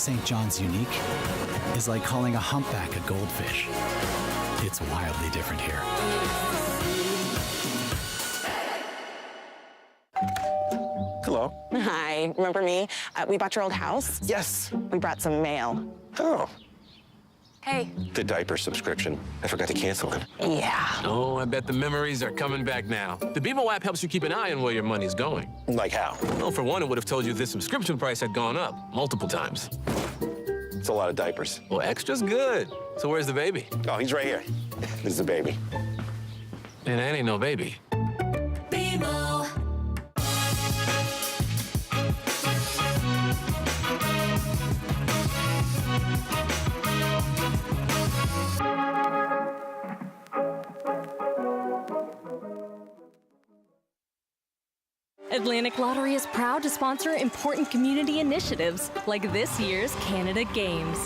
St. John's unique is like calling a humpback a goldfish. It's wildly different here. Hello. Hi, remember me? We bought your old house. Yes. We brought some mail. Oh, Hey. the diaper subscription. I forgot to cancel it. Yeah. Oh, I bet the memories are coming back now. The BMO app helps you keep an eye on where your money's going. Like how? Well, for one, it would have told you this subscription price had gone up multiple times. It's a lot of diapers. Well, extra's good. So where's the baby? Oh, he's right here. This is the baby. And that ain't no baby. BMO. Atlantic Lottery is proud to sponsor important community initiatives like this year's Canada Games.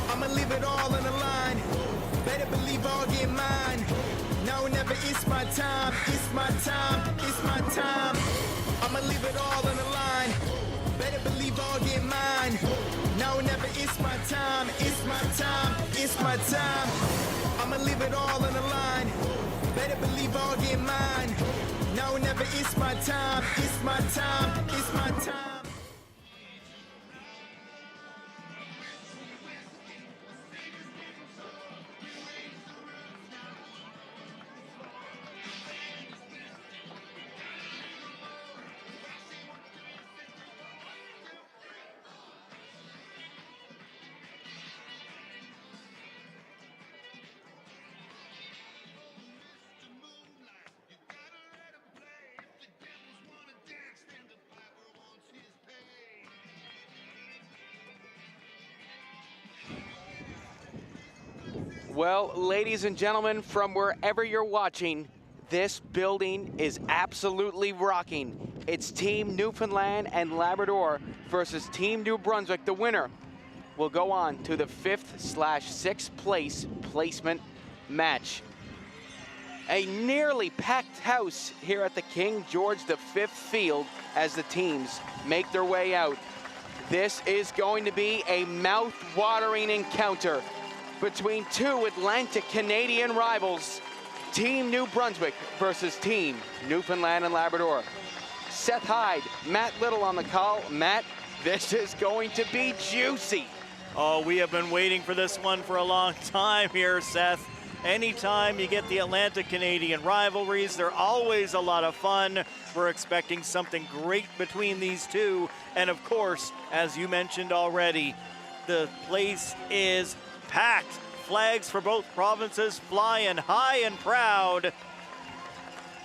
I'ma leave it all on the line. Better believe I'll get mine. No, never, it's my time. It's my time. It's my time. I'ma leave it all on the line. Better believe I'll get mine. No, never, it's my time. It's my time. It's my time. I'ma leave it all on the line. Better believe I'll get mine. No, never, it's my time. It's my time. It's my time. Well, ladies and gentlemen, from wherever you're watching, this building is absolutely rocking. It's Team Newfoundland and Labrador versus Team New Brunswick. The winner will go on to the 5th/6th place placement match. A nearly packed house here at the King George V field as the teams make their way out. This is going to be a mouth-watering encounter between two Atlantic Canadian rivals, Team New Brunswick versus Team Newfoundland and Labrador. Seth Hyde, Matt Little on the call. Matt, this is going to be juicy. Oh, we have been waiting for this one for a long time here, Seth. Anytime you get the Atlantic Canadian rivalries, they're always a lot of fun. We're expecting something great between these two. And of course, as you mentioned already, the place is packed. Flags for both provinces flying high and proud.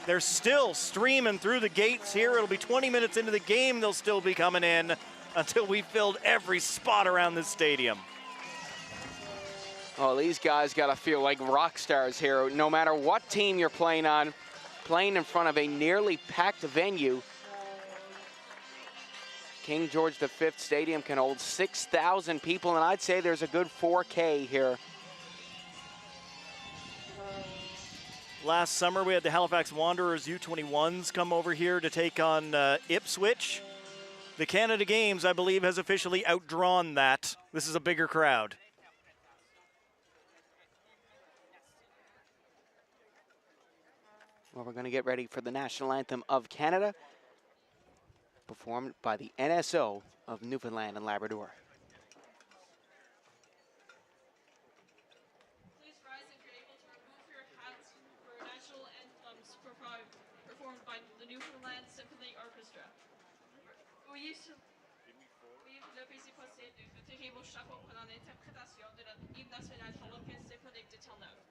They're still streaming through the gates here. It'll be 20 minutes into the game. They'll still be coming in until we filled every spot around this stadium. Oh, these guys got to feel like rock stars here. No matter what team you're playing on, playing in front of a nearly packed venue. King George V Stadium can hold 6,000 people, and I'd say there's a good 4K here. Last summer, we had the Halifax Wanderers U21s come over here to take on Ipswich. The Canada Games, I believe, has officially outdrawn that. This is a bigger crowd. Well, we're going to get ready for the national anthem of Canada, performed by the NSO of Newfoundland and Labrador. Please rise if you're able to remove your hats for national anthems performed by the Newfoundland Symphony Orchestra. Veuillez lever ses possibles et retirer vos chapeaux pendant l'interprétation de l'hymne national par l'Orchestre symphonique de Terre-Neuve.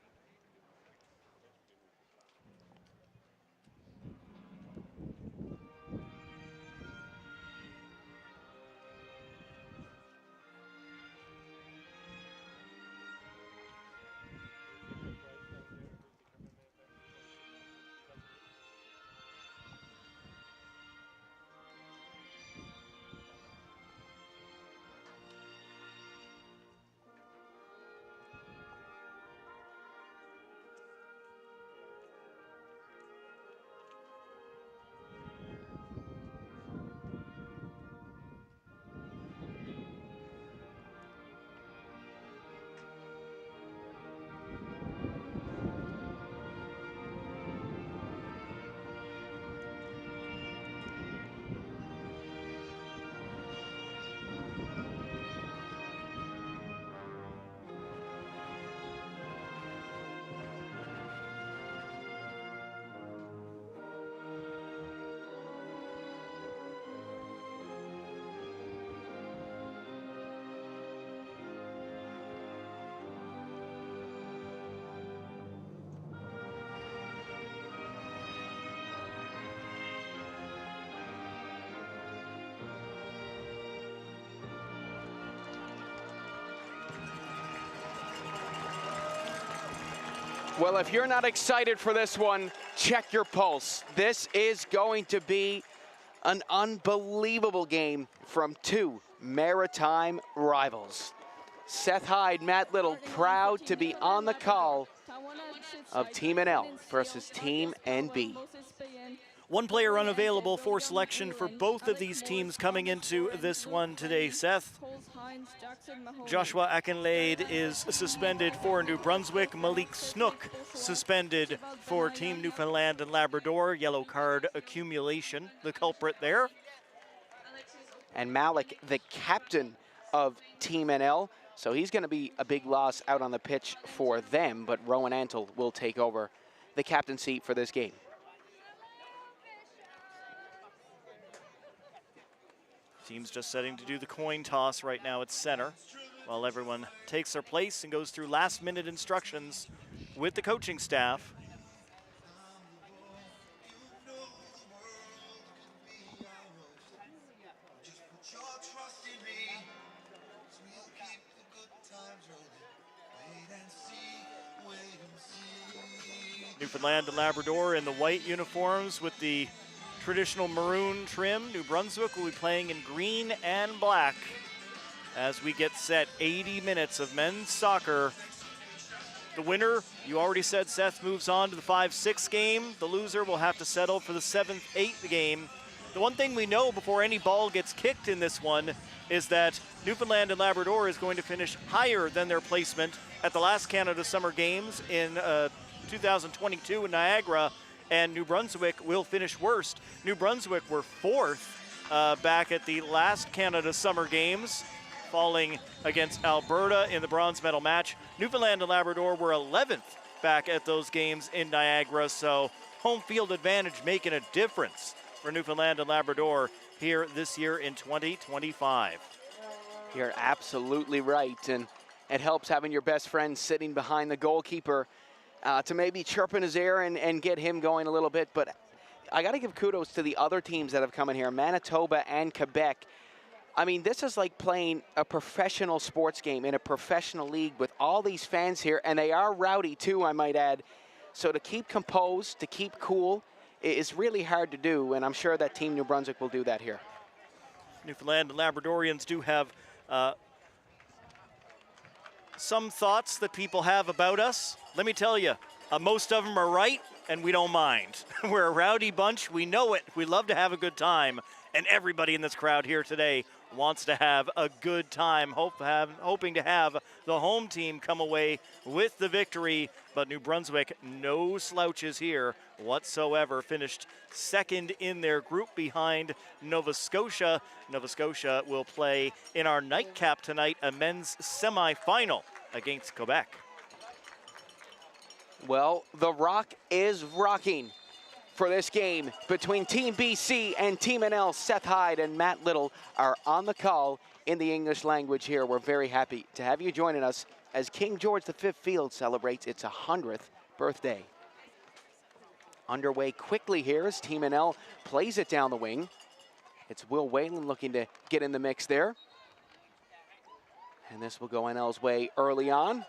Well, if you're not excited for this one, check your pulse. This is going to be an unbelievable game from two maritime rivals. Seth Hyde, Matt Little, proud to be on the call of Team NL versus Team NB. One player unavailable for selection for both of these teams coming into this one today, Seth. Joshua Akinlaid is suspended for New Brunswick. Malik Snook suspended for Team Newfoundland and Labrador. Yellow card accumulation, the culprit there. And Malik, the captain of Team NL, so he's going to be a big loss out on the pitch for them, but Rowan Antle will take over the captaincy for this game. Team's just setting to do the coin toss right now at center, while everyone takes their place and goes through last-minute instructions with the coaching staff. Newfoundland and Labrador in the white uniforms with the traditional maroon trim. New Brunswick will be playing in green and black as we get set 80 minutes of men's soccer. The winner, you already said, Seth, moves on to the 5-6 game. The loser will have to settle for the 7th-8th game. The one thing we know before any ball gets kicked in this one is that Newfoundland and Labrador is going to finish higher than their placement at the last Canada Summer Games in 2022 in Niagara, and New Brunswick will finish worst. New Brunswick were 4th back at the last Canada Summer Games, falling against Alberta in the bronze medal match. Newfoundland and Labrador were 11th back at those games in Niagara, so home field advantage making a difference for Newfoundland and Labrador here this year in 2025. You're absolutely right, and it helps having your best friend sitting behind the goalkeeper to maybe chirp in his ear and get him going a little bit. But I got to give kudos to the other teams that have come in here, Manitoba and Quebec. I mean, this is like playing a professional sports game in a professional league with all these fans here, and they are rowdy too, I might add. So to keep composed, to keep cool, is really hard to do, and I'm sure that Team New Brunswick will do that here. Newfoundland and Labradorians do have some thoughts that people have about us. Let me tell you, most of them are right, and we don't mind. We're a rowdy bunch. We know it. We love to have a good time, and everybody in this crowd here today wants to have a good time, hoping to have the home team come away with the victory. But New Brunswick, no slouches here whatsoever, finished 2nd in their group behind Nova Scotia. Nova Scotia will play in our nightcap tonight, a men's semifinal against Quebec. Well, the rock is rocking for this game between Team BC and Team NL. Seth Hyde and Matt Little are on the call in the English language here. We're very happy to have you joining us as King George V Field celebrates its 100th birthday. Underway quickly here as Team NL plays it down the wing. It's Will Whalen looking to get in the mix there. And this will go NL's way early on.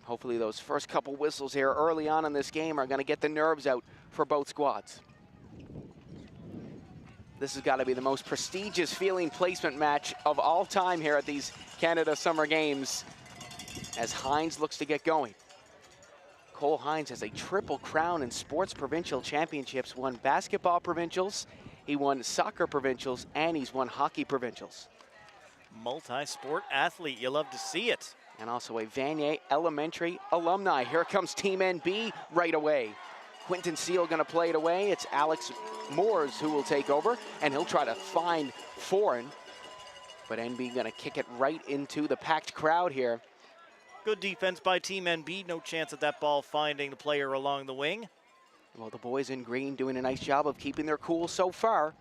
Hopefully those first couple whistles here early on in this game are going to get the nerves out for both squads. This has got to be the most prestigious feeling placement match of all time here at these Canada Summer Games as Hines looks to get going. Cole Hines has a triple crown in sports provincial championships, won basketball provincials, he won soccer provincials, and he's won hockey provincials. Multi-sport athlete, you love to see it. And also a Vanier Elementary alumni. Here comes Team NB right away. Quinton Seal gonna play it away. It's Alex Moores who will take over, and he'll try to find Foreign. But NB gonna kick it right into the packed crowd here. Good defense by Team NB. No chance at that ball finding the player along the wing. Well, the boys in green doing a nice job of keeping their cool so far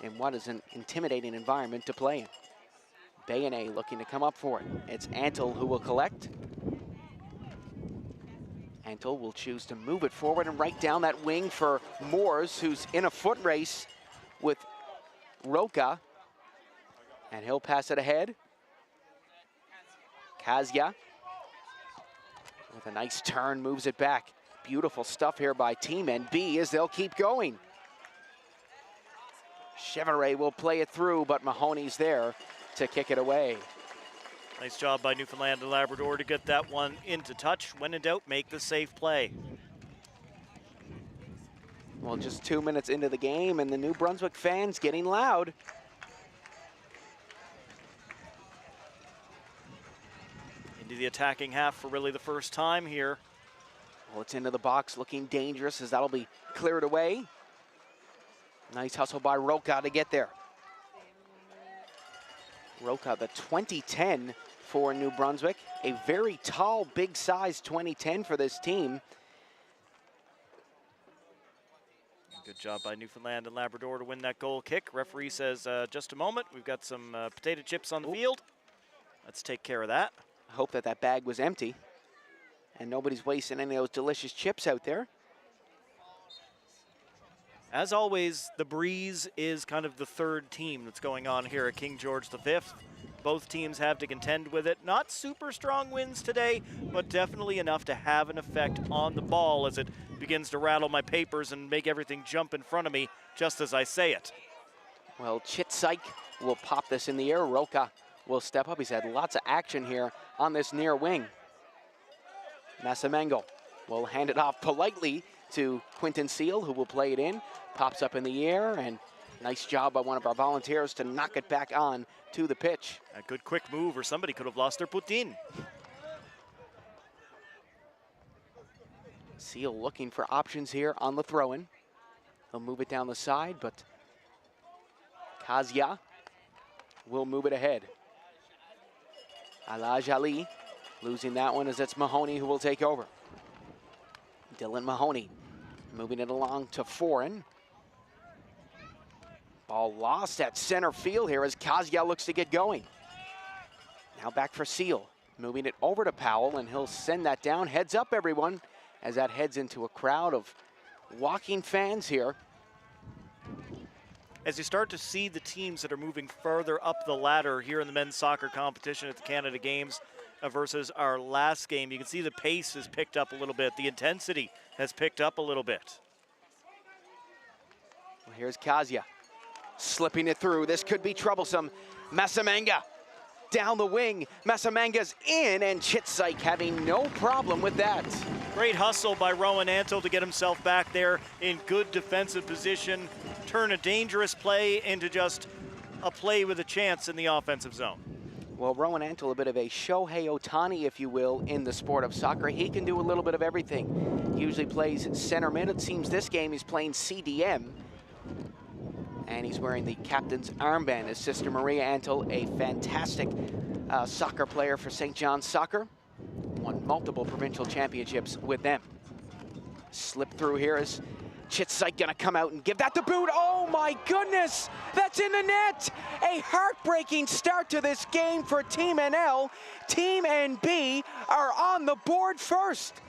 in what is an intimidating environment to play in. Bayonnet looking to come up for it. It's Antle who will collect. Antle will choose to move it forward and right down that wing for Moores, who's in a foot race with Roca. And he'll pass it ahead. Kazia with a nice turn, moves it back. Beautiful stuff here by Team NB as they'll keep going. Chevrolet will play it through, but Mahoney's there to kick it away. Nice job by Newfoundland and Labrador to get that one into touch. When in doubt, make the safe play. Well, just 2 minutes into the game, and the New Brunswick fans getting loud. Into the attacking half for really the first time here. Well, it's into the box, looking dangerous as that'll be cleared away. Nice hustle by Roca to get there. Roca, the 2010 for New Brunswick. A very tall, big size 2010 for this team. Good job by Newfoundland and Labrador to win that goal kick. Referee says, just a moment, we've got some potato chips on the field. Let's take care of that. I hope that that bag was empty and nobody's wasting any of those delicious chips out there. As always, the Breeze is kind of the third team that's going on here at King George V. Both teams have to contend with it. Not super strong wins today, but definitely enough to have an effect on the ball as it begins to rattle my papers and make everything jump in front of me just as I say it. Well, Chitsyke will pop this in the air. Roca will step up. He's had lots of action here on this near wing. Masamengo will hand it off politely to Quinton Seal, who will play it in. Pops up in the air, and nice job by one of our volunteers to knock it back on to the pitch. A good quick move, or somebody could have lost their poutine. Seal looking for options here on the throw-in. He'll move it down the side, but Kazia will move it ahead. Alaj Ali losing that one as it's Mahoney who will take over. Dylan Mahoney moving it along to Foreign. Ball lost at center field here as Kazia looks to get going. Now back for Seal, moving it over to Powell, and he'll send that down. Heads up, everyone, as that heads into a crowd of walking fans here. As you start to see the teams that are moving further up the ladder here in the men's soccer competition at the Canada Games versus our last game, you can see the pace has picked up a little bit. The intensity has picked up a little bit. Well, here's Kazia slipping it through. This could be troublesome. Masamanga down the wing. Masamanga's in, and Chitsyke having no problem with that. Great hustle by Rowan Antle to get himself back there in good defensive position. Turn a dangerous play into just a play with a chance in the offensive zone. Well, Rowan Antle, a bit of a Shohei Ohtani, if you will, in the sport of soccer. He can do a little bit of everything. He usually plays center mid. It seems this game he's playing CDM. And he's wearing the captain's armband. His sister Maria Antle, a fantastic soccer player for St. John's Soccer. Won multiple provincial championships with them. Slip through here is Chitsyke gonna come out and give that the boot. Oh my goodness, that's in the net. A heartbreaking start to this game for Team NL. Team NB are on the board first.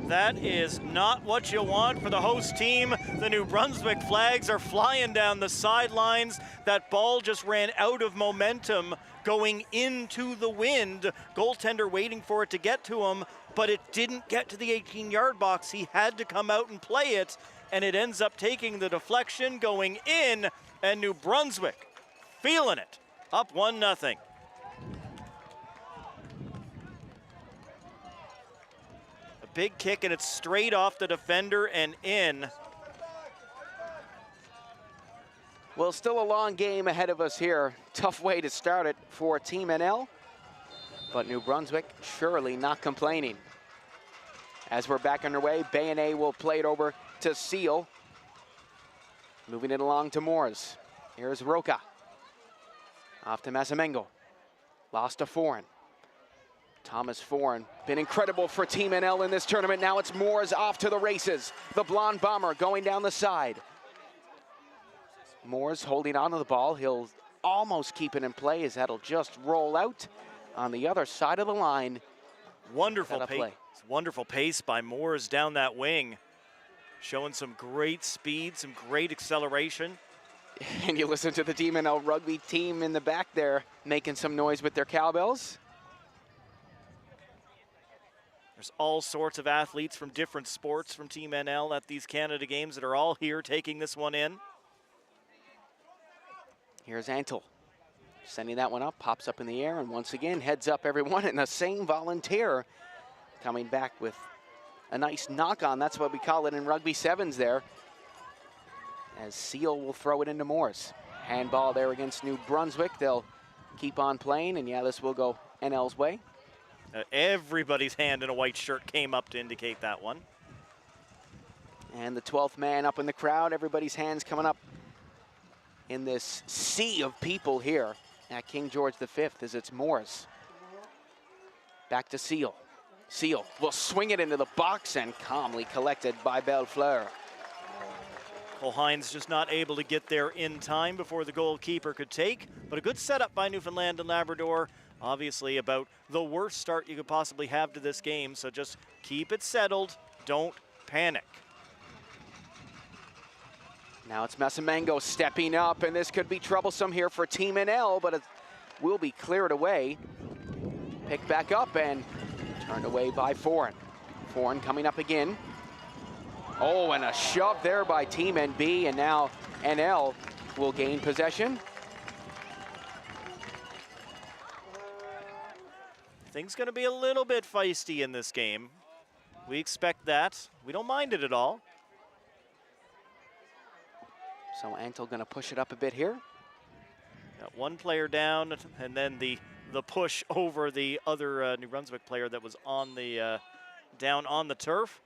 That is not what you want for the host team. The New Brunswick flags are flying down the sidelines. That ball just ran out of momentum going into the wind. Goaltender waiting for it to get to him, but it didn't get to the 18-yard box. He had to come out and play it, and it ends up taking the deflection going in, and New Brunswick feeling it, up 1-0. Big kick, and it's straight off the defender and in. Well, still a long game ahead of us here. Tough way to start it for Team NL, but New Brunswick surely not complaining. As we're back underway, Bayonnet will play it over to Seal. Moving it along to Moores. Here's Roca. Off to Masamengo. Lost to Foreign. Thomas Foreign, been incredible for Team NL in this tournament. Now it's Moores off to the races. The blonde bomber going down the side. Moores holding on to the ball. He'll almost keep it in play as that'll just roll out on the other side of the line. Wonderful pace. Wonderful pace by Moores down that wing. Showing some great speed, some great acceleration. And you listen to the Team NL rugby team in the back there making some noise with their cowbells. There's all sorts of athletes from different sports from Team NL at these Canada Games that are all here taking this one in. Here's Antle. Sending that one up, pops up in the air, and once again, heads up everyone, and the same volunteer coming back with a nice knock-on. That's what we call it in rugby sevens there. As Seal will throw it into Morris. Handball there against New Brunswick. They'll keep on playing, and yeah, this will go NL's way. Everybody's hand in a white shirt came up to indicate that one. And the 12th man up in the crowd. Everybody's hands coming up in this sea of people here at King George V as it's Morris. Back to Seal. Seal will swing it into the box and calmly collected by Bellefleur. Cole Hines just not able to get there in time before the goalkeeper could take, but a good setup by Newfoundland and Labrador. Obviously about the worst start you could possibly have to this game, so just keep it settled, don't panic. Now it's Masamengo stepping up, and this could be troublesome here for Team NL, but it will be cleared away. Picked back up and turned away by Foreign. Foreign coming up again. Oh, and a shove there by Team NB, and now NL will gain possession. Things going to be a little bit feisty in this game. We expect that. We don't mind it at all. So Antle going to push it up a bit here. Got one player down, and then the push over the other New Brunswick player that was on the down on the turf.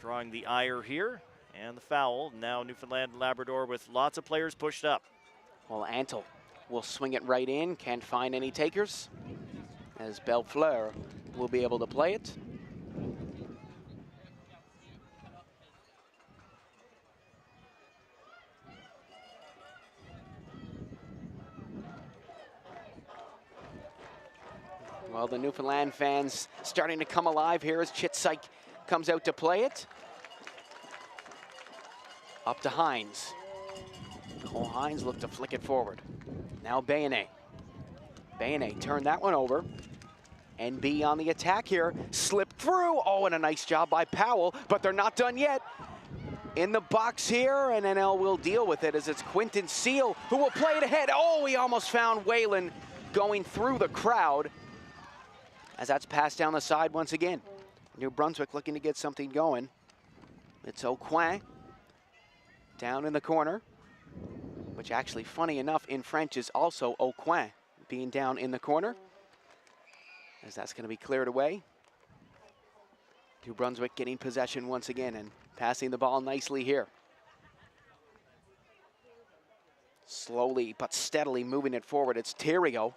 Drawing the ire here, and the foul. Now Newfoundland and Labrador with lots of players pushed up. Well, Antle will swing it right in. Can't find any takers, as Bellefleur will be able to play it. Well, the Newfoundland fans starting to come alive here as Chitsyke comes out to play it. Up to Hines. Cole Hines looked to flick it forward. Now Bayonet. Bayonet turned that one over. NB on the attack here. Slipped through. Oh, and a nice job by Powell, but they're not done yet. In the box here, and NL will deal with it as it's Quinton Seal who will play it ahead. Oh, he almost found Whalen going through the crowd as that's passed down the side once again. New Brunswick looking to get something going. It's Aucoin down in the corner, which actually, funny enough, in French is also Aucoin being down in the corner, as that's going to be cleared away. New Brunswick getting possession once again and passing the ball nicely here. Slowly but steadily moving it forward. It's Theriault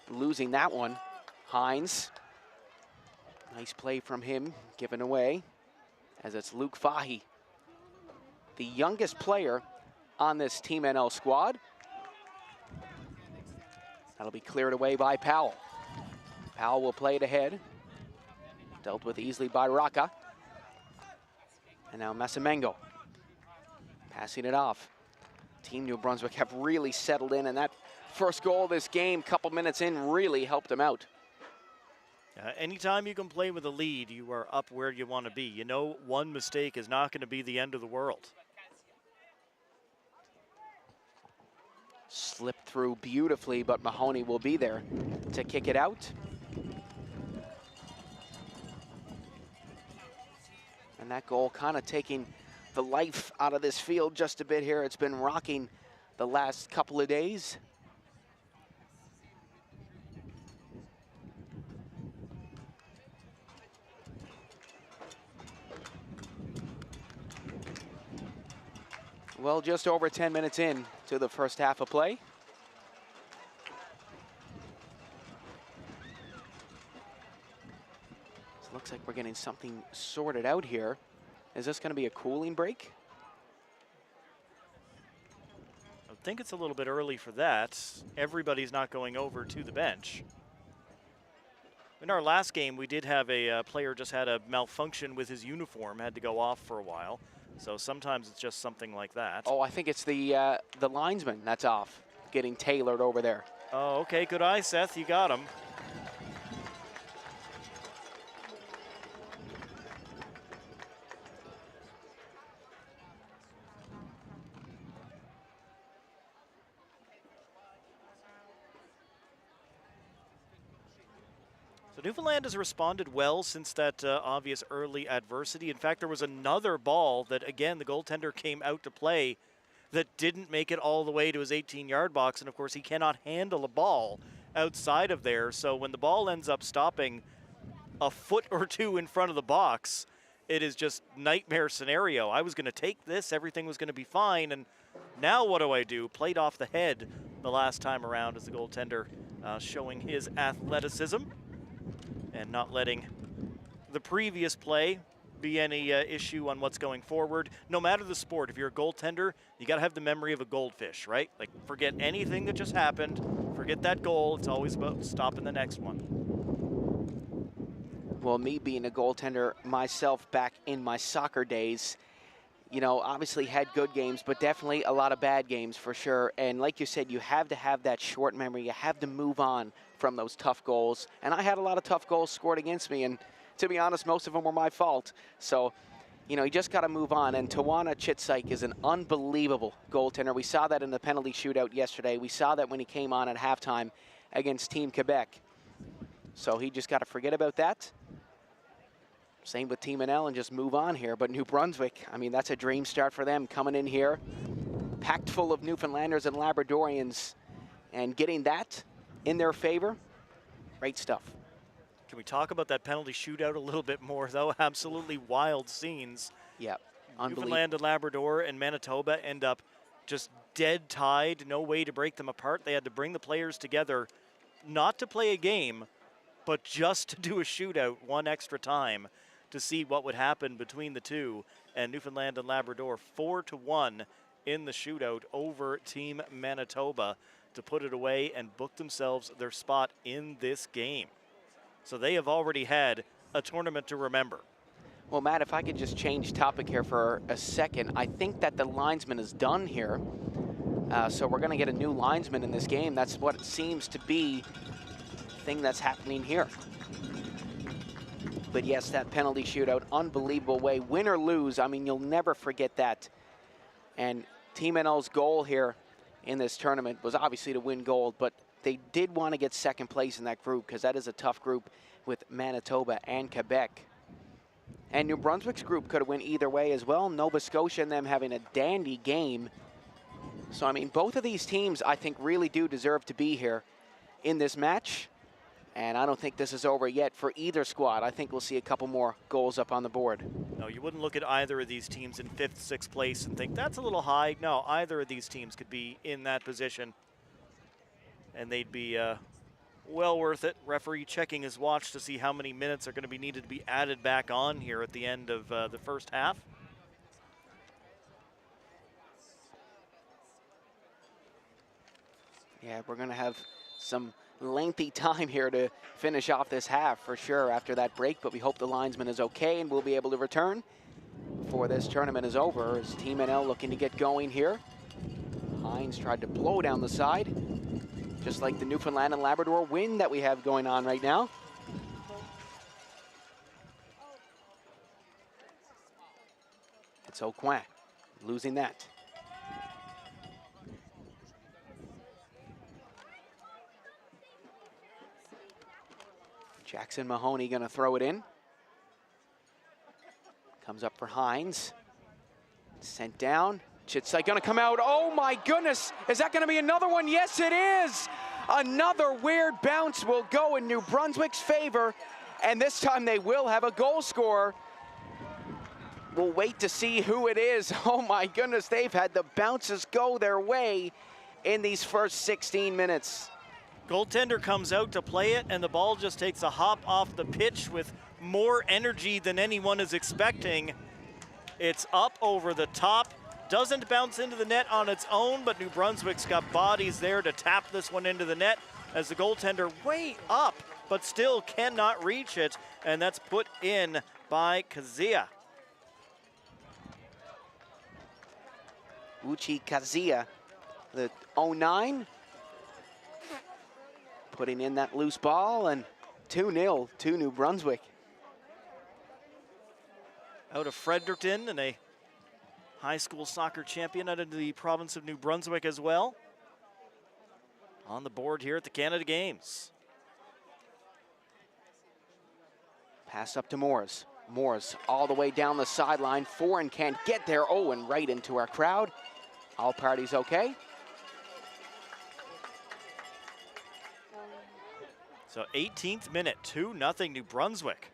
losing that one. Hines. Nice play from him, given away, as it's Luke Fahy, the youngest player on this Team NL squad. That'll be cleared away by Powell. Powell will play it ahead. Dealt with easily by Raka. And now Masamengo passing it off. Team New Brunswick have really settled in, and that first goal of this game, couple minutes in, really helped them out. Anytime you can play with a lead, you are up where you want to be. You know one mistake is not going to be the end of the world. Slipped through beautifully, but Mahoney will be there to kick it out. And that goal kind of taking the life out of this field just a bit here. It's been rocking the last couple of days. Well, just over 10 minutes in to the first half of play. So it looks like we're getting something sorted out here. Is this going to be a cooling break? I think it's a little bit early for that. Everybody's not going over to the bench. In our last game, we did have a player just had a malfunction with his uniform, had to go off for a while. So sometimes it's just something like that. Oh, I think it's the linesman that's off, getting tailored over there. Oh, okay, good eye, Seth, you got him. So Newfoundland has responded well since that obvious early adversity. In fact, there was another ball that, again, the goaltender came out to play that didn't make it all the way to his 18-yard box. And, of course, he cannot handle a ball outside of there. So when the ball ends up stopping a foot or two in front of the box, it is just nightmare scenario. I was going to take this. Everything was going to be fine. And now what do I do? Played off the head the last time around as the goaltender showing his athleticism and not letting the previous play be any issue on what's going forward. No matter the sport, if you're a goaltender, you got to have the memory of a goldfish, right? Like, forget anything that just happened. Forget that goal. It's always about stopping the next one. Well, me being a goaltender myself back in my soccer days, you know, obviously had good games, but definitely a lot of bad games for sure. And like you said, you have to have that short memory. You have to move on from those tough goals. And I had a lot of tough goals scored against me, and to be honest, most of them were my fault. So, you know, you just got to move on. And Tawana Chitsyke is an unbelievable goaltender. We saw that in the penalty shootout yesterday. We saw that when he came on at halftime against Team Quebec. So he just got to forget about that. Same with Team NL and just move on here. But New Brunswick, I mean, that's a dream start for them coming in here, packed full of Newfoundlanders and Labradorians, and getting that in their favor. Great stuff. Can we talk about that penalty shootout a little bit more, though? Absolutely wild scenes. Yeah, Newfoundland and Labrador and Manitoba end up just dead tied, no way to break them apart. They had to bring the players together, not to play a game, but just to do a shootout one extra time to see what would happen between the two. And Newfoundland and Labrador 4-1 in the shootout over Team Manitoba to put it away and book themselves their spot in this game. So they have already had a tournament to remember. Well, Matt, if I could just change topic here for a second. I think that the linesman is done here. So we're going to get a new linesman in this game. That's what it seems to be the thing that's happening here. But yes, that penalty shootout, unbelievable way. Win or lose, I mean, you'll never forget that. And Team NL's goal here in this tournament was obviously to win gold, but they did want to get second place in that group because that is a tough group with Manitoba and Quebec. And New Brunswick's group could have went either way as well. Nova Scotia and them having a dandy game. So, I mean, both of these teams, I think, really do deserve to be here in this match. And I don't think this is over yet for either squad. I think we'll see a couple more goals up on the board. No, you wouldn't look at either of these teams in 5th, 6th place and think that's a little high. No, either of these teams could be in that position. And they'd be well worth it. Referee checking his watch to see how many minutes are going to be needed to be added back on here at the end of the first half. Yeah, we're going to have some lengthy time here to finish off this half for sure after that break, but we hope the linesman is okay and we'll be able to return before this tournament is over as Team NL looking to get going here. Hines tried to blow down the side, just like the Newfoundland and Labrador wind that we have going on right now. It's Aucoin losing that. Jackson Mahoney going to throw it in. Comes up for Hines. Sent down. Chitsyke going to come out. Oh my goodness. Is that going to be another one? Yes, it is. Another weird bounce will go in New Brunswick's favor. And this time they will have a goal scorer. We'll wait to see who it is. Oh my goodness. They've had the bounces go their way in these first 16 minutes. Goaltender comes out to play it, and the ball just takes a hop off the pitch with more energy than anyone is expecting. It's up over the top. Doesn't bounce into the net on its own, but New Brunswick's got bodies there to tap this one into the net as the goaltender way up, but still cannot reach it, and that's put in by Kazia. Uchi Kazia, the 09. Putting in that loose ball, and 2-0 to New Brunswick. Out of Fredericton and a high school soccer champion out of the province of New Brunswick as well. On the board here at the Canada Games. Pass up to Moores. Moores all the way down the sideline. Foreign can't get there. Oh, and right into our crowd. All parties okay. So 18th minute, 2-0 New Brunswick.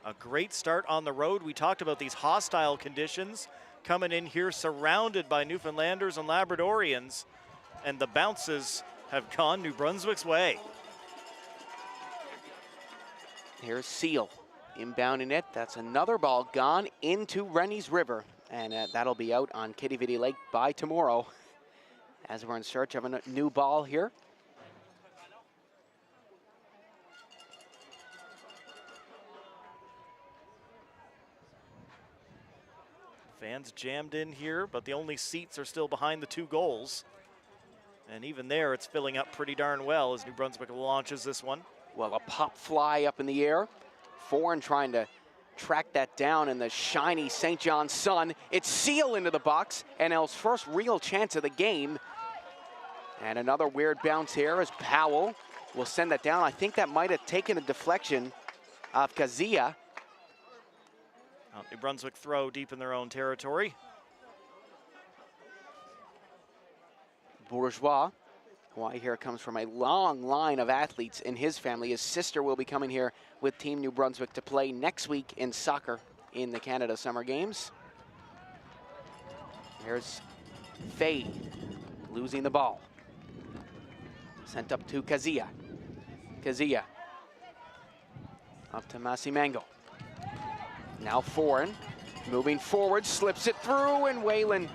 A great start on the road. We talked about these hostile conditions coming in here surrounded by Newfoundlanders and Labradorians, and the bounces have gone New Brunswick's way. Here's Seal inbounding it. That's another ball gone into Rennie's River, and that'll be out on Kitty Lake by tomorrow as we're in search of a new ball here. Fans jammed in here, but the only seats are still behind the 2 goals. And even there, it's filling up pretty darn well as New Brunswick launches this one. Well, a pop fly up in the air. Foreign trying to track that down in the shiny St. John's sun. It's Seal into the box, and L's first real chance of the game. And another weird bounce here as Powell will send that down. I think that might have taken a deflection of Kazia. New Brunswick throw deep in their own territory. Bourgeois, who I hear comes from a long line of athletes in his family. His sister will be coming here with Team New Brunswick to play next week in soccer in the Canada Summer Games. There's Faye losing the ball. Sent up to Kazia. Kazia up to Masimango. Now Foreign moving forward, slips it through, and Whalen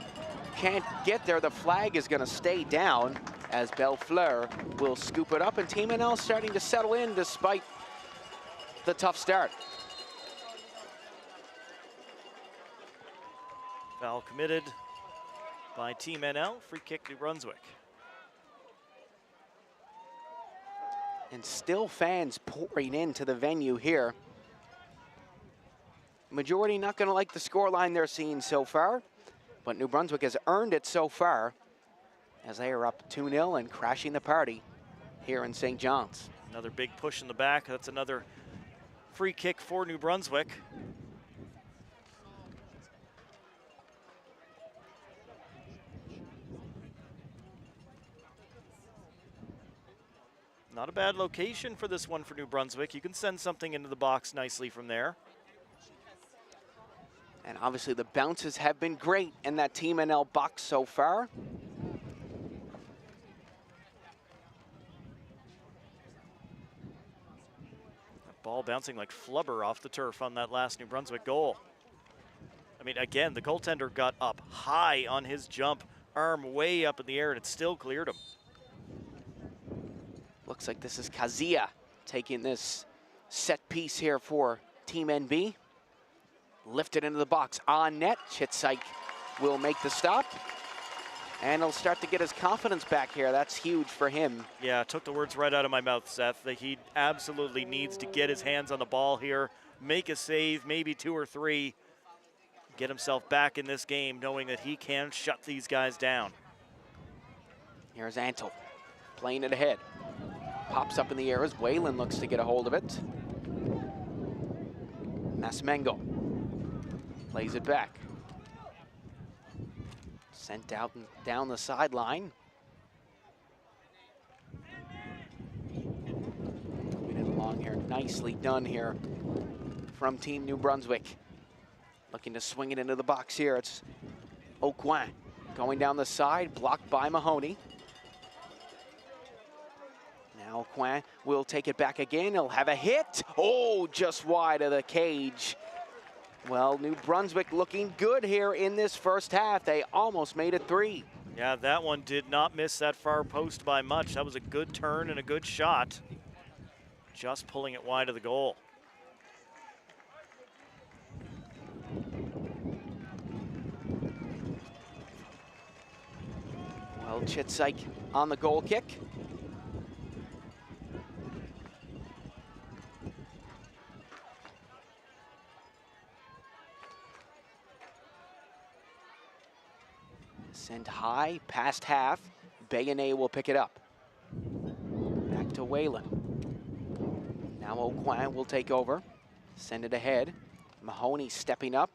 can't get there. The flag is going to stay down as Bellefleur will scoop it up, and Team NL starting to settle in despite the tough start. Foul committed by Team NL. Free kick New Brunswick. And still fans pouring into the venue here. Majority not going to like the scoreline they're seeing so far, but New Brunswick has earned it so far as they are up 2-0 and crashing the party here in St. John's. Another big push in the back. That's another free kick for New Brunswick. Not a bad location for this one for New Brunswick. You can send something into the box nicely from there. And obviously the bounces have been great in that Team NL box so far. That ball bouncing like flubber off the turf on that last New Brunswick goal. I mean, again, the goaltender got up high on his jump, arm way up in the air, and it still cleared him. Looks like this is Kazia taking this set piece here for Team NB. Lifted into the box on net. Chitsyke will make the stop. And he'll start to get his confidence back here. That's huge for him. Yeah, took the words right out of my mouth, Seth. That he absolutely needs to get his hands on the ball here, make a save, maybe 2 or 3, get himself back in this game, knowing that he can shut these guys down. Here's Antle playing it ahead. Pops up in the air as Whalen looks to get a hold of it. Masimango plays it back. Sent out and down the sideline. Moving it along here, nicely done here from Team New Brunswick. Looking to swing it into the box here. It's Aucoin going down the side, blocked by Mahoney. Now Aucoin will take it back again. He'll have a hit. Oh, just wide of the cage. Well, New Brunswick looking good here in this first half. They almost made it 3. Yeah, that one did not miss that far post by much. That was a good turn and a good shot. Just pulling it wide of the goal. Well, Chitsyke on the goal kick. Send high, past half. Bayonet will pick it up. Back to Whalen. Now Aucoin will take over. Send it ahead. Mahoney stepping up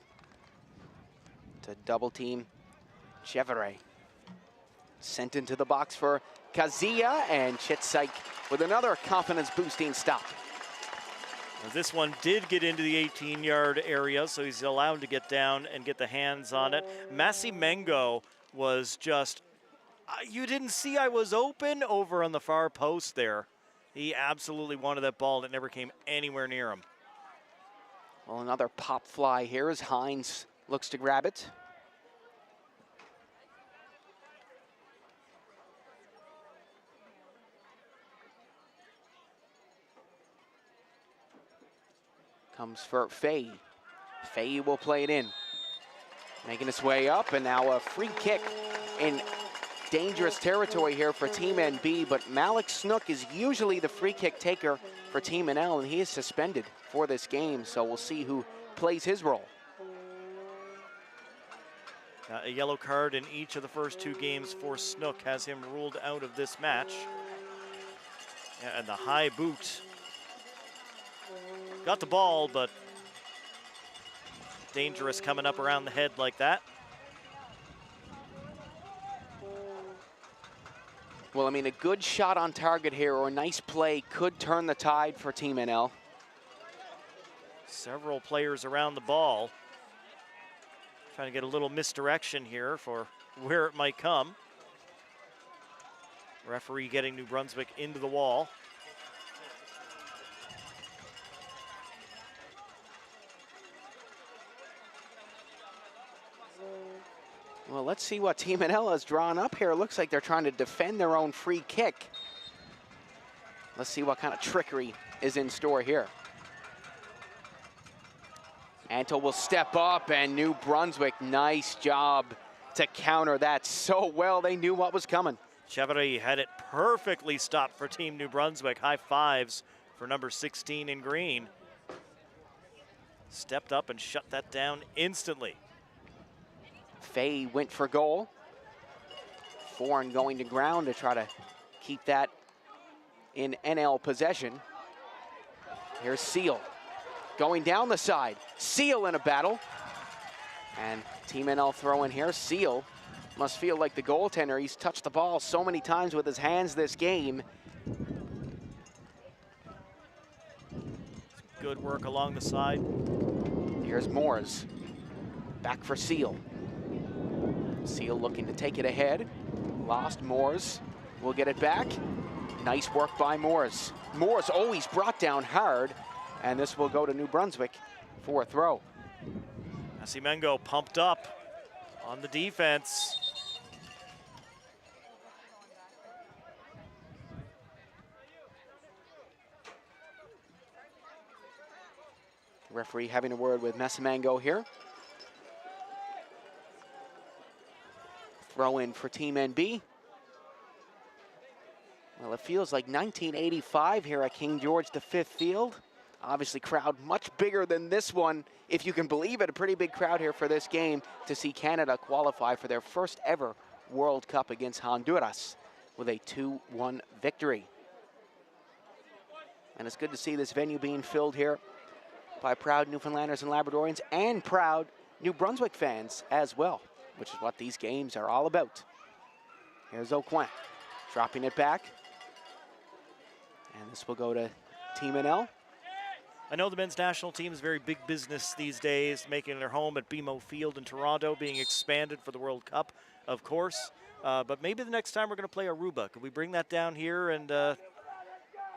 to double team Chevrolet. Sent into the box for Kazia, and Chitsyk with another confidence-boosting stop. This one did get into the 18-yard area, so he's allowed to get down and get the hands on it. Masimengo was just, you didn't see I was open over on the far post there. He absolutely wanted that ball, and it never came anywhere near him. Well, another pop fly here as Hines looks to grab it. Comes for Fay. Fay will play it in. Making its way up, and now a free kick in dangerous territory here for Team NB, but Malik Snook is usually the free kick taker for Team NL, and he is suspended for this game, so we'll see who plays his role. A yellow card in each of the first 2 games for Snook has him ruled out of this match. Yeah, and the high boot. Got the ball, but dangerous coming up around the head like that. Well, I mean, a good shot on target here or a nice play could turn the tide for Team NL. Several players around the ball. Trying to get a little misdirection here for where it might come. Referee getting New Brunswick into the wall. Well, let's see what Team NL has drawn up here. It looks like they're trying to defend their own free kick. Let's see what kind of trickery is in store here. Anto will step up, and New Brunswick, nice job to counter that so well. They knew what was coming. Chevrolet had it perfectly stopped for Team New Brunswick. High fives for number 16 in green. Stepped up and shut that down instantly. Fay went for goal. Foreign going to ground to try to keep that in NL possession. Here's Seal going down the side. Seal in a battle. And Team NL throw in here. Seal must feel like the goaltender. He's touched the ball so many times with his hands this game. Good work along the side. Here's Moores. Back for Seal. Seal looking to take it ahead. Lost. Moores will get it back. Nice work by Moores. Moores always brought down hard, and this will go to New Brunswick for a throw. Masimengo pumped up on the defense. Referee having a word with Masimengo here. Throw in for Team NB. Well, it feels like 1985 here at King George V Field. Obviously, crowd much bigger than this one, if you can believe it. A pretty big crowd here for this game to see Canada qualify for their first ever World Cup against Honduras with a 2-1 victory. And it's good to see this venue being filled here by proud Newfoundlanders and Labradorians and proud New Brunswick fans as well, which is what these games are all about. Here's Aucoin, dropping it back. And this will go to Team NL. I know the men's national team is very big business these days, making their home at BMO Field in Toronto, being expanded for the World Cup, of course. But maybe the next time we're going to play Aruba. Could we bring that down here and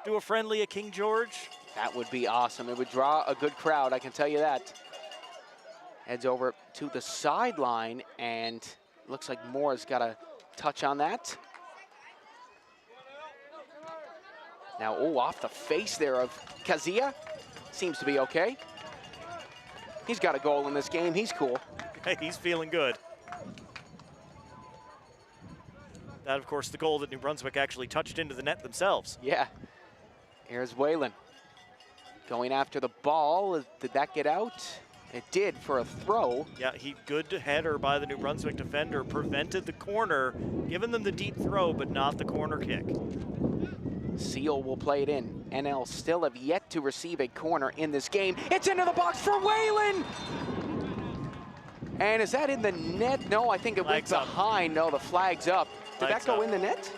do a friendly at King George? That would be awesome. It would draw a good crowd, I can tell you that. Heads over to the sideline, and looks like Moore's got a touch on that. Now, off the face there of Kazia. Seems to be okay. He's got a goal in this game. He's cool. Hey, he's feeling good. That, of course, the goal that New Brunswick actually touched into the net themselves. Yeah. Here's Whalen. Going after the ball. Did that get out? It did for a throw. Yeah, good header by the New Brunswick defender. Prevented the corner, giving them the deep throw, but not the corner kick. Seal will play it in. NL still have yet to receive a corner in this game. It's into the box for Whalen! And is that in the net? No, I think it went behind. No, the flag's up. Did that go in the net?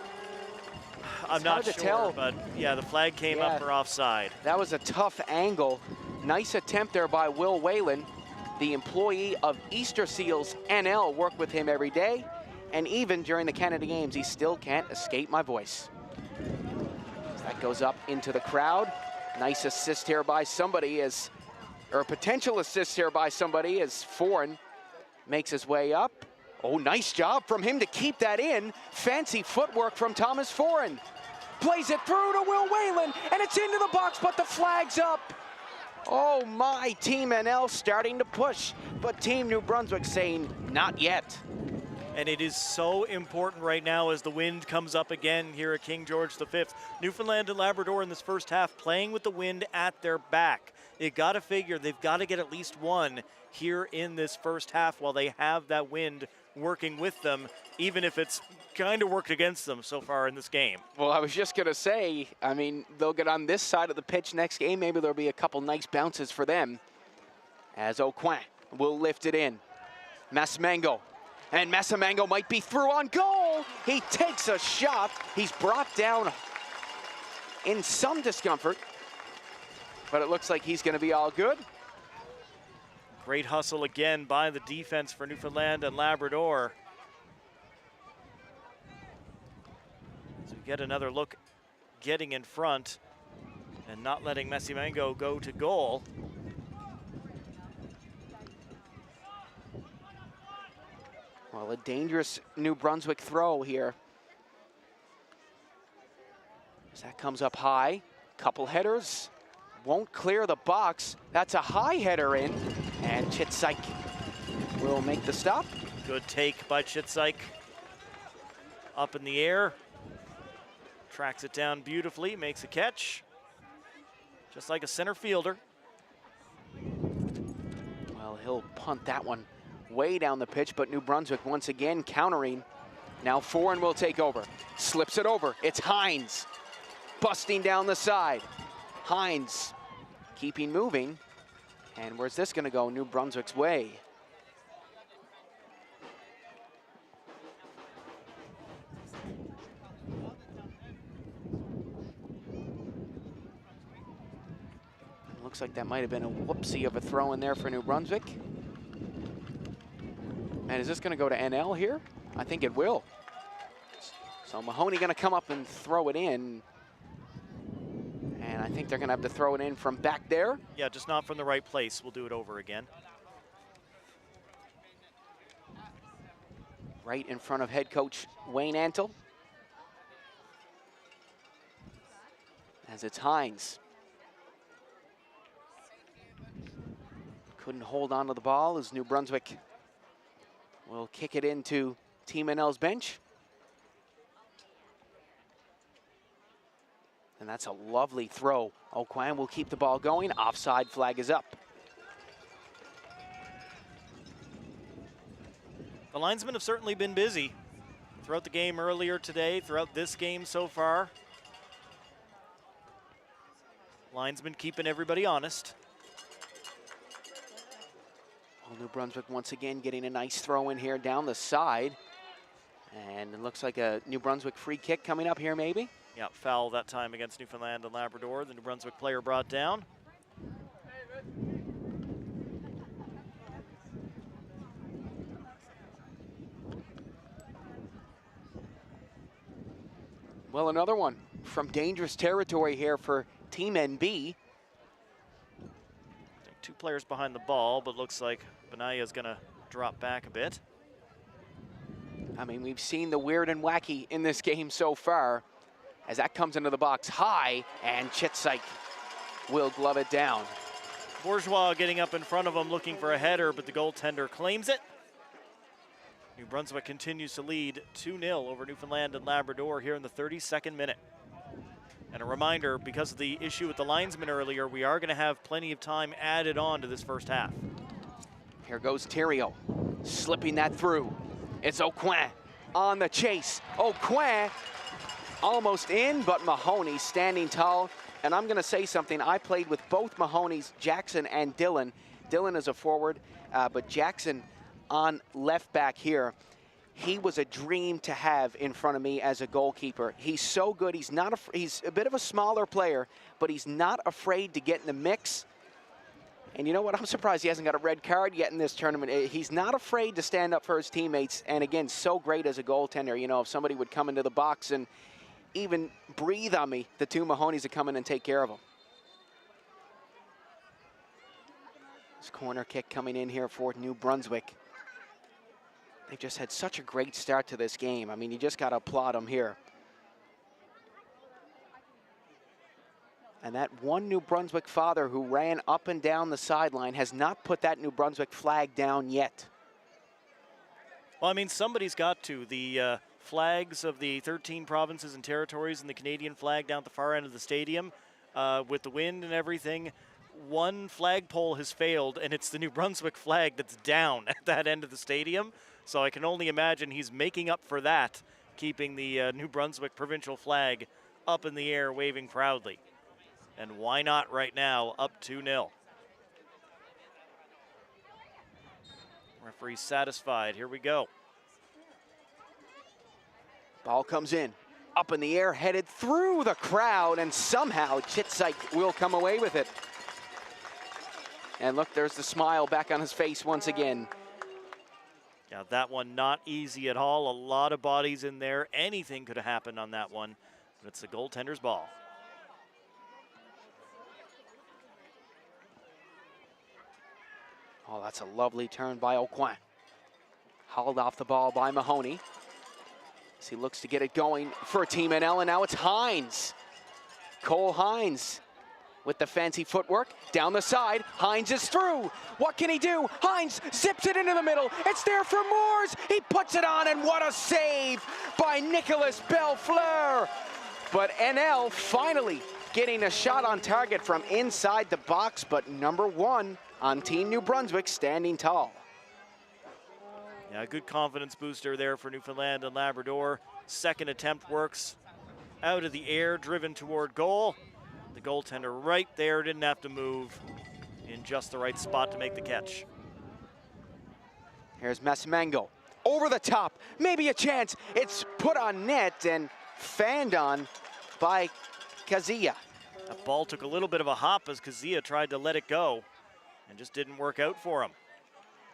I'm not sure, but yeah, the flag came up for offside. That was a tough angle. Nice attempt there by Will Whalen, the employee of Easter Seals NL. Work with him every day, and even during the Canada Games, he still can't escape my voice. That goes up into the crowd. Nice assist here by somebody or a potential assist here by somebody as Foreign makes his way up. Oh, nice job from him to keep that in. Fancy footwork from Thomas Foreign. Plays it through to Will Whalen, and it's into the box, but the flag's up. Oh my, Team NL starting to push, but Team New Brunswick saying not yet. And it is so important right now as the wind comes up again here at King George V. Newfoundland and Labrador in this first half playing with the wind at their back. You got to figure they've got to get at least one here in this first half while they have that wind working with them, even if it's kind of worked against them so far in this game. Well, I was just going to say, I mean, they'll get on this side of the pitch next game. Maybe there'll be a couple nice bounces for them as Aucoin will lift it in. Massamango. And Massamango might be through on goal. He takes a shot. He's brought down in some discomfort, but it looks like he's going to be all good. Great hustle again by the defense for Newfoundland and Labrador. So we get another look getting in front and not letting Massamango go to goal. Well, a dangerous New Brunswick throw here. As that comes up high, couple headers, won't clear the box. That's a high header in, and Chitsyk will make the stop. Good take by Chitsyk. Up in the air, tracks it down beautifully, makes a catch, just like a center fielder. Well, he'll punt that one way down the pitch, but New Brunswick once again countering. Now Foreign will take over, slips it over. It's Hines busting down the side. Hines keeping moving, and where's this gonna go? New Brunswick's way. Looks like that might have been a whoopsie of a throw in there for New Brunswick. And is this going to go to NL here? I think it will. So Mahoney going to come up and throw it in. And I think they're going to have to throw it in from back there. Yeah, just not from the right place. We'll do it over again. Right in front of head coach Wayne Antle. As it's Hines. Couldn't hold on to the ball as New Brunswick will kick it into Team NL's bench. And that's a lovely throw. Aucoin will keep the ball going. Offside flag is up. The linesmen have certainly been busy throughout the game earlier today, throughout this game so far. Linesmen keeping everybody honest. New Brunswick once again getting a nice throw in here down the side. And it looks like a New Brunswick free kick coming up here maybe. Yeah, foul that time against Newfoundland and Labrador. The New Brunswick player brought down. Well, another one from dangerous territory here for Team NB. Two players behind the ball, but looks like Benaya's gonna drop back a bit. I mean, we've seen the weird and wacky in this game so far as that comes into the box high, and Chitsyk will glove it down. Bourgeois getting up in front of him looking for a header, but the goaltender claims it. New Brunswick continues to lead 2-0 over Newfoundland and Labrador here in the 32nd minute. And a reminder, because of the issue with the linesman earlier, we are going to have plenty of time added on to this first half. Here goes Theriault, slipping that through. It's Aucoin on the chase. Aucoin almost in, but Mahoney standing tall. And I'm going to say something. I played with both Mahoney's, Jackson and Dylan. Dylan is a forward, but Jackson on left back here. He was a dream to have in front of me as a goalkeeper. He's so good. He's a bit of a smaller player, but he's not afraid to get in the mix. And you know what? I'm surprised he hasn't got a red card yet in this tournament. He's not afraid to stand up for his teammates. And again, so great as a goaltender. You know, if somebody would come into the box and even breathe on me, the two Mahoneys would come in and take care of him. This corner kick coming in here for New Brunswick. They've just had such a great start to this game. I mean, you just got to applaud them here. And that one New Brunswick father who ran up and down the sideline has not put that New Brunswick flag down yet. Well, I mean, somebody's got to. The flags of the 13 provinces and territories and the Canadian flag down at the far end of the stadium, with the wind and everything, one flagpole has failed, and it's the New Brunswick flag that's down at that end of the stadium. So I can only imagine he's making up for that, keeping the New Brunswick provincial flag up in the air, waving proudly. And why not right now, up 2-0. Referee's satisfied. Here we go. Ball comes in, up in the air, headed through the crowd, and somehow Chitsike will come away with it. And look, there's the smile back on his face once again. Yeah, that one not easy at all. A lot of bodies in there. Anything could have happened on that one, but it's the goaltender's ball. Oh, that's a lovely turn by Aucoin. Hauled off the ball by Mahoney. As he looks to get it going for Team NL, and now it's Hines. Cole Hines with the fancy footwork down the side. Hines is through. What can he do? Hines zips it into the middle. It's there for Moores. He puts it on, and what a save by Nicolas Bellefleur. But NL finally getting a shot on target from inside the box, but number one on Team New Brunswick standing tall. Yeah, good confidence booster there for Newfoundland and Labrador. Second attempt works out of the air, driven toward goal. The goaltender right there, didn't have to move, in just the right spot to make the catch. Here's Masmango. Over the top, maybe a chance. It's put on net and fanned on by Kazia. That ball took a little bit of a hop as Kazia tried to let it go and just didn't work out for him.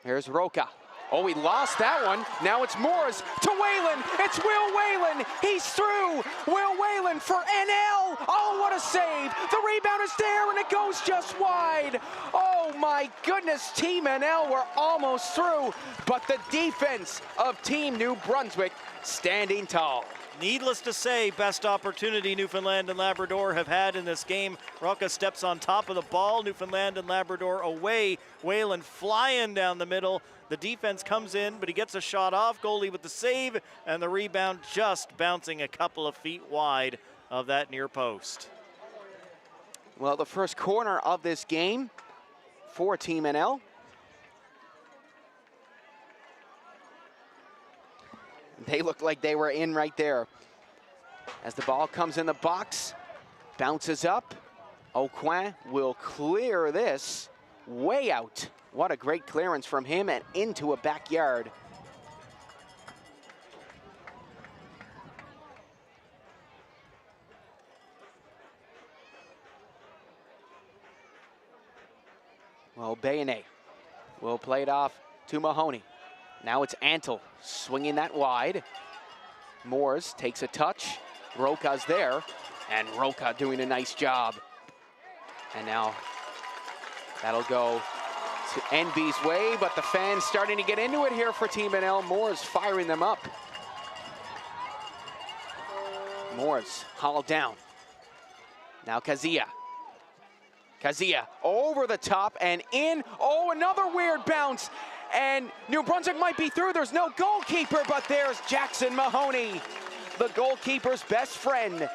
Here's Roca. Oh, he lost that one. Now it's Moores to Whalen. It's Will Whalen. He's through. Will Whalen for NL. Oh, what a save. The rebound is there, and it goes just wide. Oh, my goodness. Team NL were almost through, but the defense of Team New Brunswick standing tall. Needless to say, best opportunity Newfoundland and Labrador have had in this game. Roca steps on top of the ball. Newfoundland and Labrador away. Whalen flying down the middle. The defense comes in, but he gets a shot off. Goalie with the save, and the rebound just bouncing a couple of feet wide of that near post. Well, the first corner of this game for Team NL. They look like they were in right there. As the ball comes in the box, bounces up. Aucoin will clear this way out. What a great clearance from him and into a backyard. Well, Bayonet will play it off to Mahoney. Now it's Antle swinging that wide. Moores takes a touch. Roca's there, and Roca doing a nice job. And now that'll go to NB's way, but the fans starting to get into it here for Team NL. Moores firing them up. Moores hauled down. Now Kazia. Kazia over the top and in. Oh, another weird bounce. And New Brunswick might be through. There's no goalkeeper, but there's Jackson Mahoney, the goalkeeper's best friend,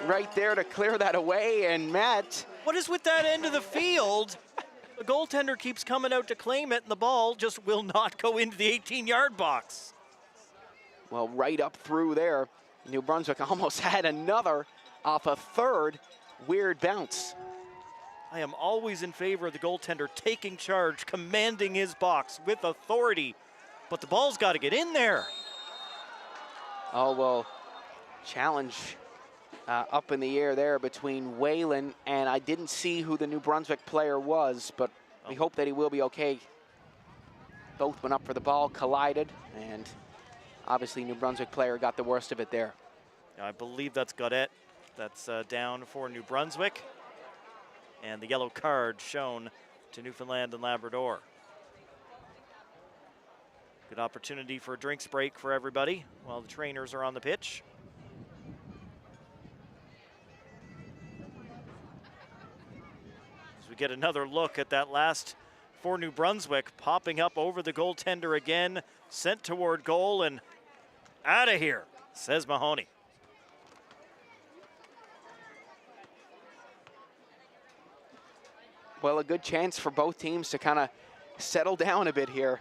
right there to clear that away. And Matt. What is with that end of the field? The goaltender keeps coming out to claim it, and the ball just will not go into the 18-yard box. Well, right up through there. New Brunswick almost had another off a third weird bounce. I am always in favor of the goaltender taking charge, commanding his box with authority, but the ball's got to get in there. Oh, well, challenge up in the air there between Whalen, and I didn't see who the New Brunswick player was, but we hope that he will be okay. Both went up for the ball, collided, and obviously New Brunswick player got the worst of it there. I believe that's Gaudette. That's down for New Brunswick. And the yellow card shown to Newfoundland and Labrador. Good opportunity for a drinks break for everybody while the trainers are on the pitch. As we get another look at that last for New Brunswick, popping up over the goaltender again, sent toward goal, and out of here, says Mahoney. Well, a good chance for both teams to kind of settle down a bit here.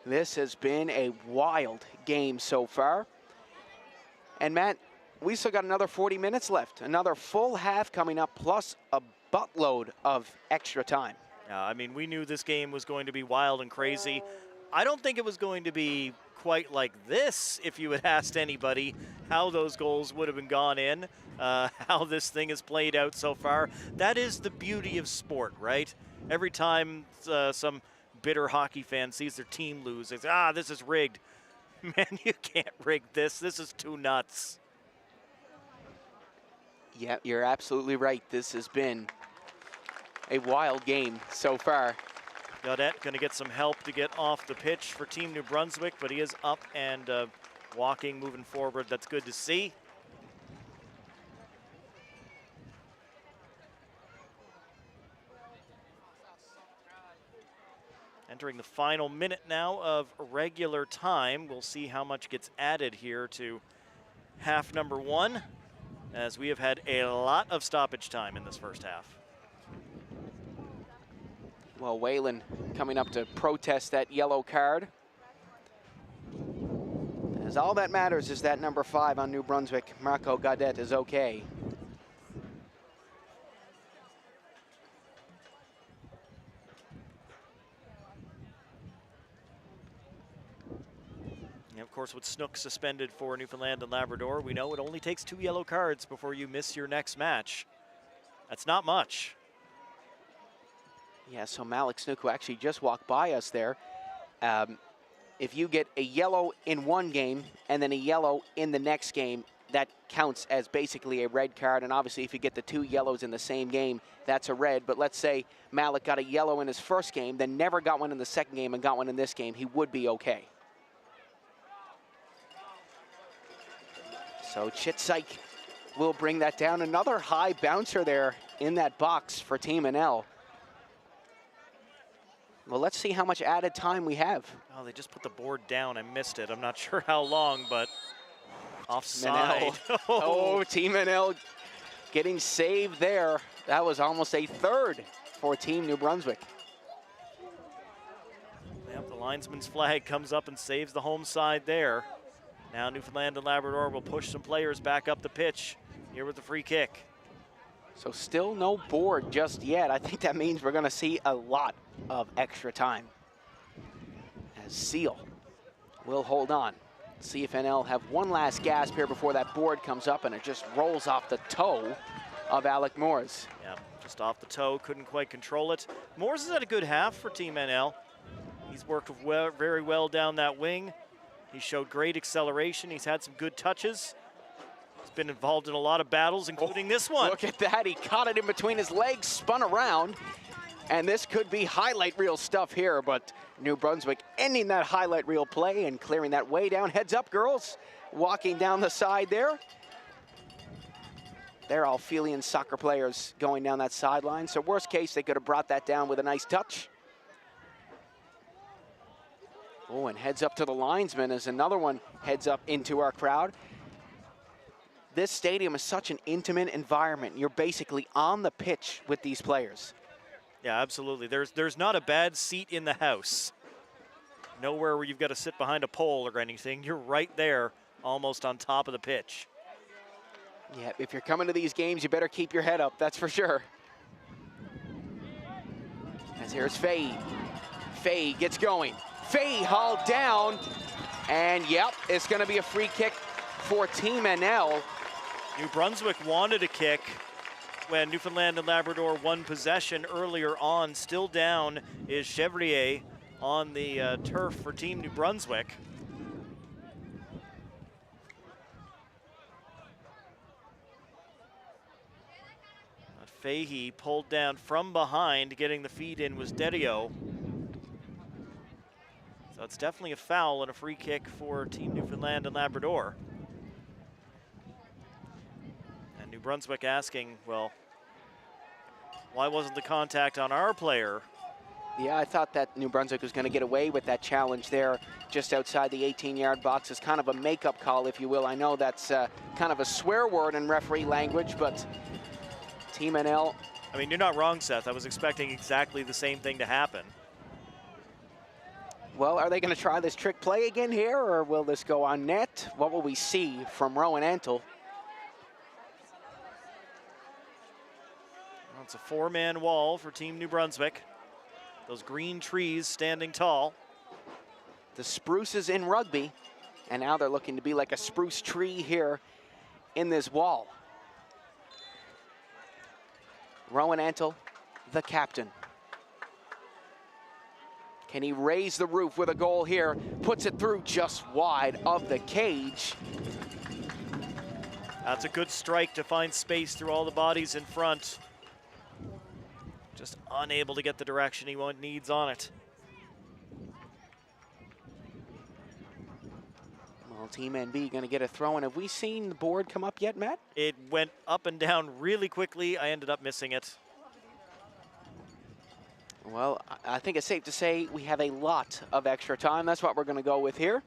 This has been a wild game so far. And Matt, we still got another 40 minutes left. Another full half coming up, plus a buttload of extra time. I mean, we knew this game was going to be wild and crazy. I don't think it was going to be quite like this if you had asked anybody how those goals would have been gone in, how this thing has played out so far. That is the beauty of sport, right? Every time some bitter hockey fan sees their team lose, they say, this is rigged. Man, you can't rig this. This is too nuts. Yeah, you're absolutely right. This has been a wild game so far. Gaudette going to get some help to get off the pitch for Team New Brunswick, but he is up and walking, moving forward. That's good to see. Entering the final minute now of regular time. We'll see how much gets added here to half number one, as we have had a lot of stoppage time in this first half. Well, Whalen coming up to protest that yellow card. As all that matters is that number 5 on New Brunswick, Marco Gaudette, is okay. And of course, with Snook suspended for Newfoundland and Labrador, we know it only takes 2 yellow cards before you miss your next match. That's not much. Yeah, so Malik Snook, who actually just walked by us there, if you get a yellow in one game and then a yellow in the next game, that counts as basically a red card. And obviously, if you get the 2 yellows in the same game, that's a red. But let's say Malik got a yellow in his first game, then never got one in the second game and got one in this game, he would be okay. So Chitsyk will bring that down. Another high bouncer there in that box for Team NL. Well, let's see how much added time we have. Oh, they just put the board down. I missed it. I'm not sure how long, but offside. Oh, Team NL getting saved there. That was almost a third for Team New Brunswick. Yep, the linesman's flag comes up and saves the home side there. Now Newfoundland and Labrador will push some players back up the pitch here with the free kick. So still no board just yet. I think that means we're going to see a lot of extra time. As Seal will hold on. See if NL have one last gasp here before that board comes up and it just rolls off the toe of Alec Moores. Yeah, just off the toe, couldn't quite control it. Moores has had a good half for Team NL. He's worked very well down that wing. He showed great acceleration. He's had some good touches. He's been involved in a lot of battles, including this one. Look at that. He caught it in between his legs, spun around. And this could be highlight reel stuff here, but New Brunswick ending that highlight reel play and clearing that way down. Heads up, girls. Walking down the side there. They're all Alphelian soccer players going down that sideline. So worst case, they could have brought that down with a nice touch. Oh, and heads up to the linesman as another one heads up into our crowd. This stadium is such an intimate environment. You're basically on the pitch with these players. Yeah, absolutely. There's not a bad seat in the house. Nowhere where you've got to sit behind a pole or anything. You're right there, almost on top of the pitch. Yeah, if you're coming to these games, you better keep your head up, that's for sure. As here's Faye. Faye gets going. Faye hauled down, and yep, it's gonna be a free kick for Team NL. New Brunswick wanted a kick when Newfoundland and Labrador won possession earlier on. Still down is Chevrier on the turf for Team New Brunswick. Fahey pulled down from behind, getting the feed in was Dedio. So it's definitely a foul and a free kick for Team Newfoundland and Labrador. And New Brunswick asking, well, why wasn't the contact on our player? Yeah, I thought that New Brunswick was going to get away with that challenge there just outside the 18-yard box. It's kind of a makeup call, if you will. I know that's kind of a swear word in referee language, but Team NL. I mean, you're not wrong, Seth. I was expecting exactly the same thing to happen. Well, are they going to try this trick play again here, or will this go on net? What will we see from Rowan Antle? Well, it's a four-man wall for Team New Brunswick. Those green trees standing tall. The spruces in rugby, and now they're looking to be like a spruce tree here in this wall. Rowan Antle, the captain. Can he raise the roof with a goal here? Puts it through just wide of the cage. That's a good strike to find space through all the bodies in front. Just unable to get the direction he needs on it. Well, Team NB going to get a throw in. Have we seen the board come up yet, Matt? It went up and down really quickly. I ended up missing it. Well, I think it's safe to say we have a lot of extra time. That's what we're going to go with here.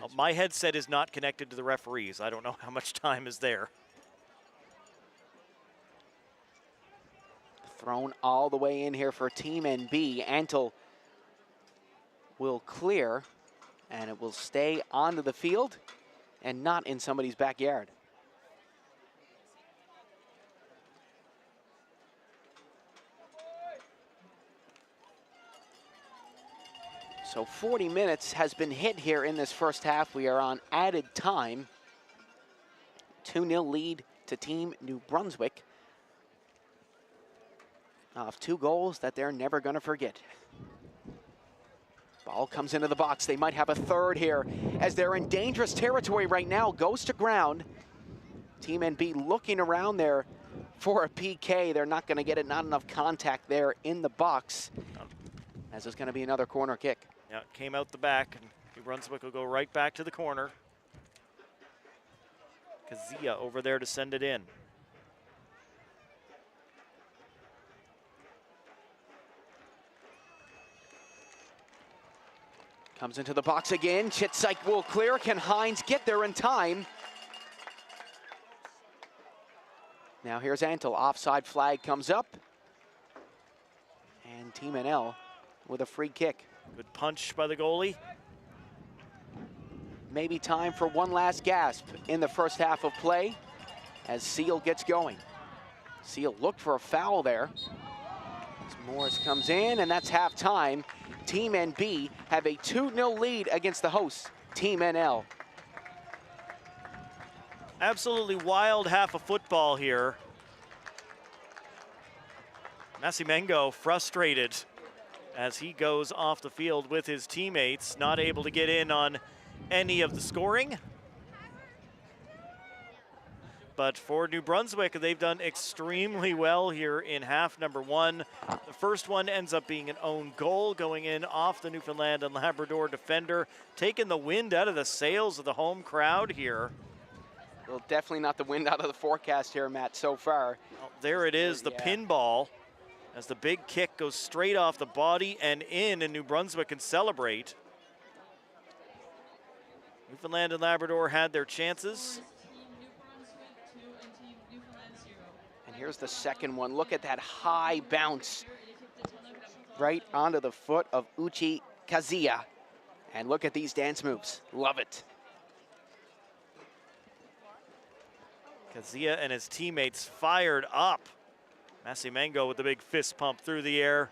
Well, my headset is not connected to the referees. I don't know how much time is there. Thrown all the way in here for Team NB. Antle will clear, and it will stay onto the field and not in somebody's backyard. So 40 minutes has been hit here in this first half. We are on added time. 2-0 lead to Team New Brunswick. Off 2 goals that they're never going to forget. Ball comes into the box. They might have a third here as they're in dangerous territory right now. Goes to ground. Team NB looking around there for a PK. They're not going to get it. Not enough contact there in the box. As it's going to be another corner kick. Yeah, it came out the back, and New Brunswick will go right back to the corner. Kazia over there to send it in. Comes into the box again. Chitsyk will clear. Can Hines get there in time? Now here's Antle. Offside flag comes up. And Team NL with a free kick. Good punch by the goalie. Maybe time for one last gasp in the first half of play as Seal gets going. Seal looked for a foul there. As Morris comes in, and that's halftime. Team NB have a 2-0 lead against the hosts, Team NL. Absolutely wild half of football here. Massimengo frustrated as he goes off the field with his teammates, not able to get in on any of the scoring. But for New Brunswick, they've done extremely well here in half number 1. The first one ends up being an own goal going in off the Newfoundland and Labrador defender, taking the wind out of the sails of the home crowd here. Well, definitely not the wind out of the forecast here, Matt, so far. Well, there it is, the pinball, as the big kick goes straight off the body and in, and New Brunswick can celebrate. Newfoundland and Labrador had their chances. And here's the second one. Look at that high bounce right onto the foot of Uchi Kazuya. And look at these dance moves. Love it. Kazia and his teammates fired up. Massimango with the big fist pump through the air.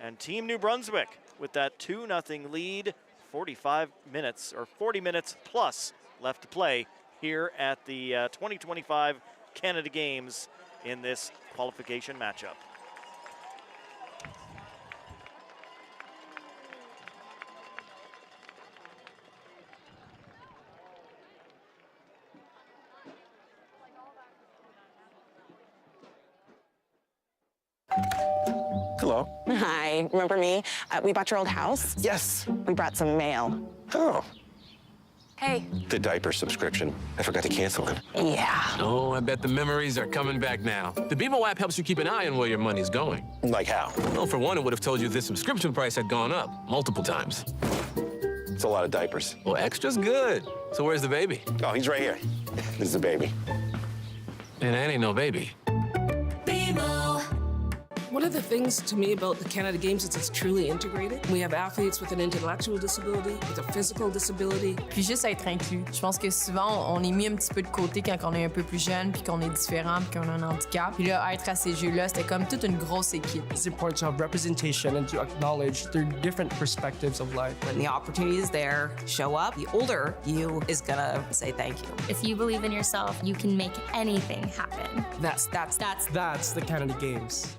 And Team New Brunswick with that 2-0 lead. 45 minutes or 40 minutes plus left to play here at the 2025 Canada Games in this qualification matchup. Hello. Hi, remember me? We bought your old house. Yes. We brought some mail. Oh, Hey. the diaper subscription. I forgot to cancel it. Yeah. Oh, I bet the memories are coming back now. The BMO app helps you keep an eye on where your money's going. Like how? Well, for one, it would have told you this subscription price had gone up multiple times. It's a lot of diapers. Well, extra's good. So where's the baby? Oh, he's right here. This is the baby. And that ain't no baby. BMO. One of the things to me about the Canada Games is it's truly integrated. We have athletes with an intellectual disability, with a physical disability. Puis juste être inclus. Je pense que souvent, on est mis un petit peu de côté quand on est un peu plus jeune, puis qu'on est différent, puis qu'on a un handicap. Puis là, être à ces jeux-là, c'était comme toute une grosse équipe. It's important to have representation and to acknowledge their different perspectives of life. When the opportunity is there, show up. The older you is gonna say thank you. If you believe in yourself, you can make anything happen. That's the Canada Games.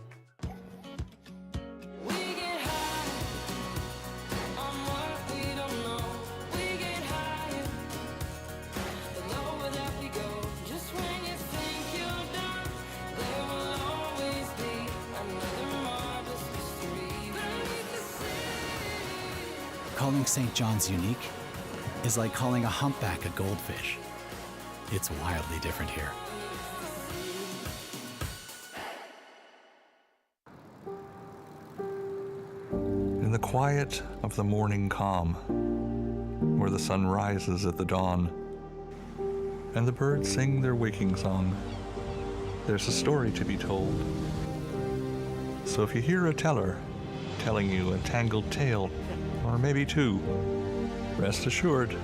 Calling St. John's unique is like calling a humpback a goldfish. It's wildly different here. In the quiet of the morning calm, where the sun rises at the dawn, and the birds sing their waking song, there's a story to be told. So if you hear a teller telling you a tangled tale, or maybe two, rest assured,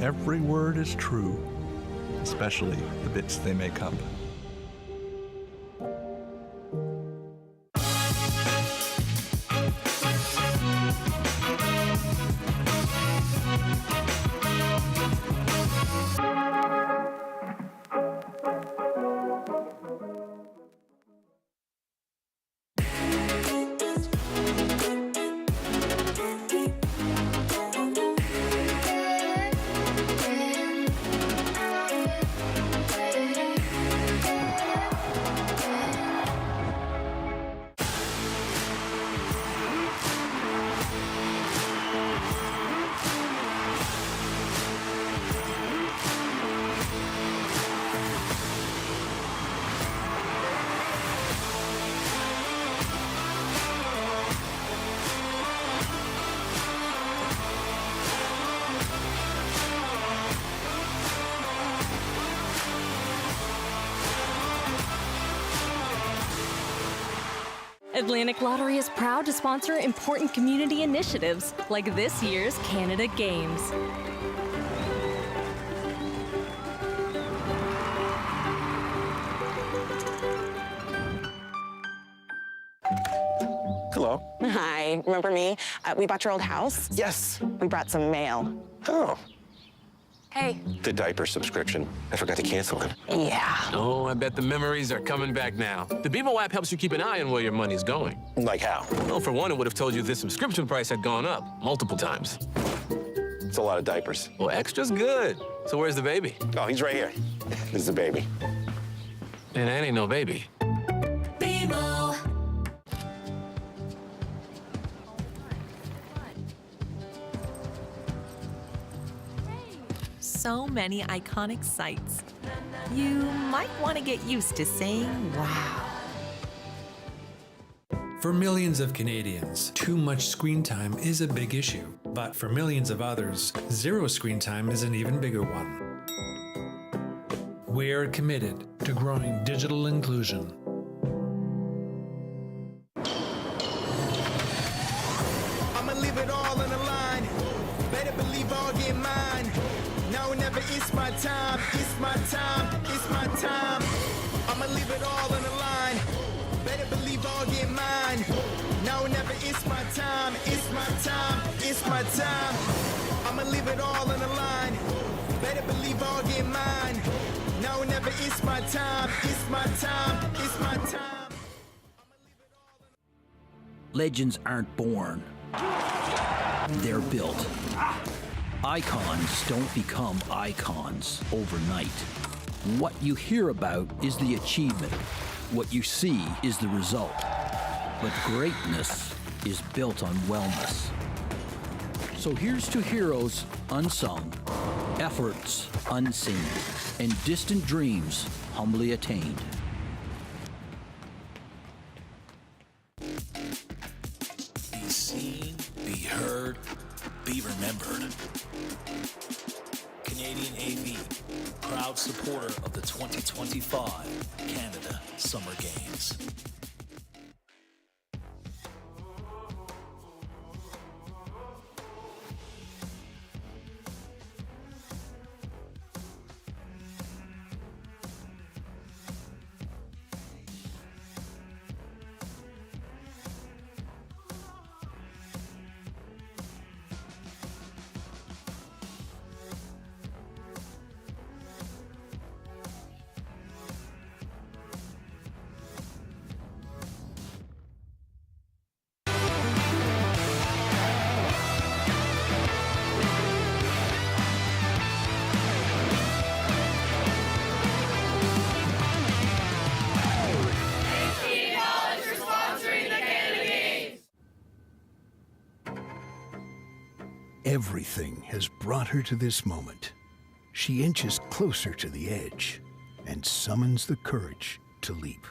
every word is true, especially the bits they make up. Atlantic Lottery is proud to sponsor important community initiatives like this year's Canada Games. Hello. Hi, remember me? We bought your old house. Yes. We brought some mail. Oh, Hey. the diaper subscription. I forgot to cancel it. Yeah. Oh, I bet the memories are coming back now. The BMO app helps you keep an eye on where your money's going. Like how? Well, for one, it would have told you this subscription price had gone up multiple times. It's a lot of diapers. Well, extra's good. So where's the baby? Oh, he's right here. This is the baby. And that ain't no baby. BMO. So many iconic sights. You might want to get used to saying wow. For millions of Canadians, too much screen time is a big issue. But for millions of others, zero screen time is an even bigger one. We're committed to growing digital inclusion. I'ma leave it all on the line. Better believe I'll get mine. Now or never is it's my time, it's my time, it's my time. I'ma leave it all on the line. Better believe I'll get mine. Now or never, it's my time, it's my time, it's my time. I'ma leave it all on the line. Better believe I'll get mine. Now or never, it's my time, it's my time, it's my time. Legends aren't born. They're built. Icons don't become icons overnight. What you hear about is the achievement. What you see is the result. But greatness is built on wellness. So here's to heroes unsung, efforts unseen, and distant dreams humbly attained. Be seen, be heard, be remembered. Canadian AV, proud supporter of the 2025 Canada Summer Games. Everything has brought her to this moment. She inches closer to the edge and summons the courage to leap.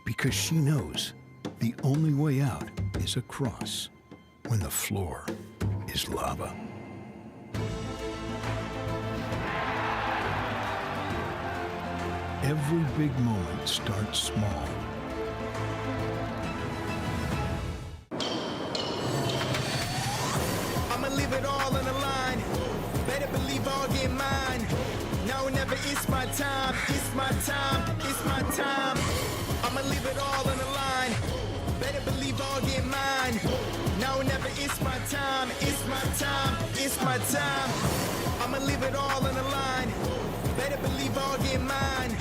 Because she knows the only way out is across when the floor is lava. Every big moment starts small. I'ma leave it all on the line. Better believe I'll get mine. Now or never, it's my time, it's my time, it's my time. I'ma leave it all on the line. Better believe I'll get mine. Now or never, it's my time, it's my time, it's my time. I'ma leave it all on the line. Better believe I'll get mine.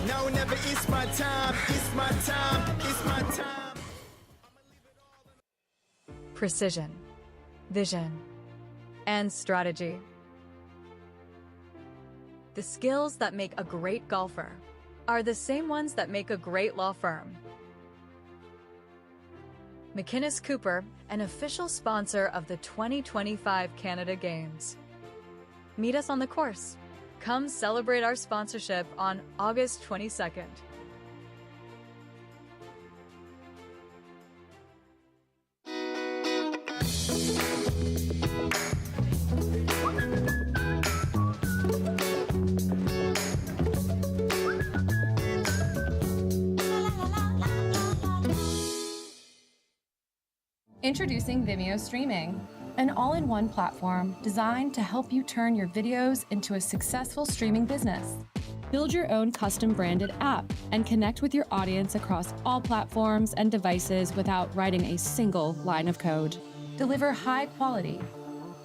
Now or never, it's my time, it's my time, it's my time. Precision, vision, and strategy. The skills that make a great golfer are the same ones that make a great law firm. McInnes Cooper, an official sponsor of the 2025 Canada Games. Meet us on the course. Come celebrate our sponsorship on August 22nd. Introducing Vimeo Streaming, an all-in-one platform designed to help you turn your videos into a successful streaming business. Build your own custom branded app and connect with your audience across all platforms and devices without writing a single line of code. Deliver high quality,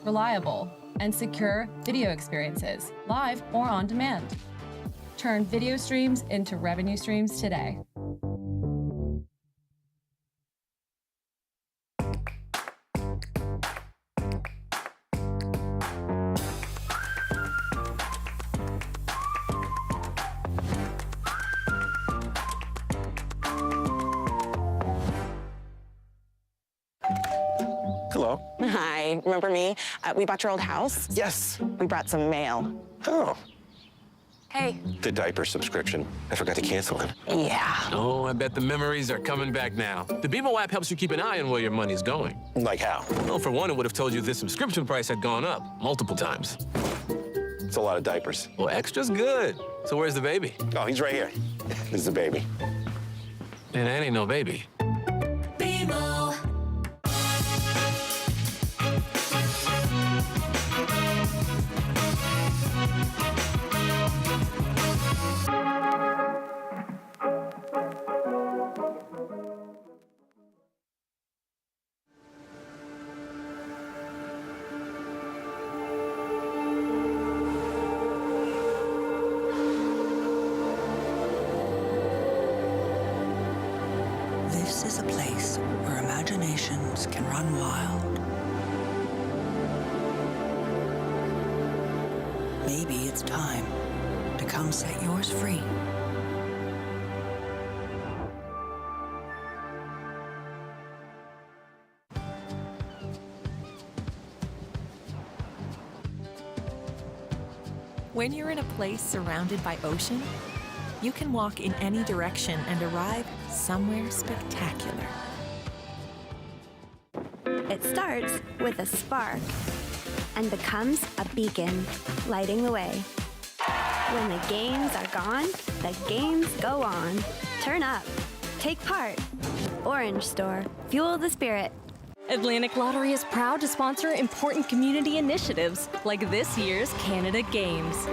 reliable, and secure video experiences, live or on demand. Turn video streams into revenue streams today. Hello. Hi, remember me? We bought your old house. Yes. We brought some mail. Oh. Hey. The diaper subscription. I forgot to cancel it. Yeah. Oh, I bet the memories are coming back now. The BMO app helps you keep an eye on where your money's going. Like how? Well, for one, it would have told you the subscription price had gone up multiple times. It's a lot of diapers. Well, extra's good. So where's the baby? Oh, he's right here. This is the baby. And that ain't no baby. BMO. a place where imaginations can run wild. Maybe it's time to come set yours free. When you're in a place surrounded by ocean, you can walk in any direction and arrive somewhere spectacular. It starts with a spark and becomes a beacon, lighting the way. When the games are gone, the games go on. Turn up. Take part. Orange Store. Fuel the spirit. Atlantic Lottery is proud to sponsor important community initiatives like this year's Canada Games.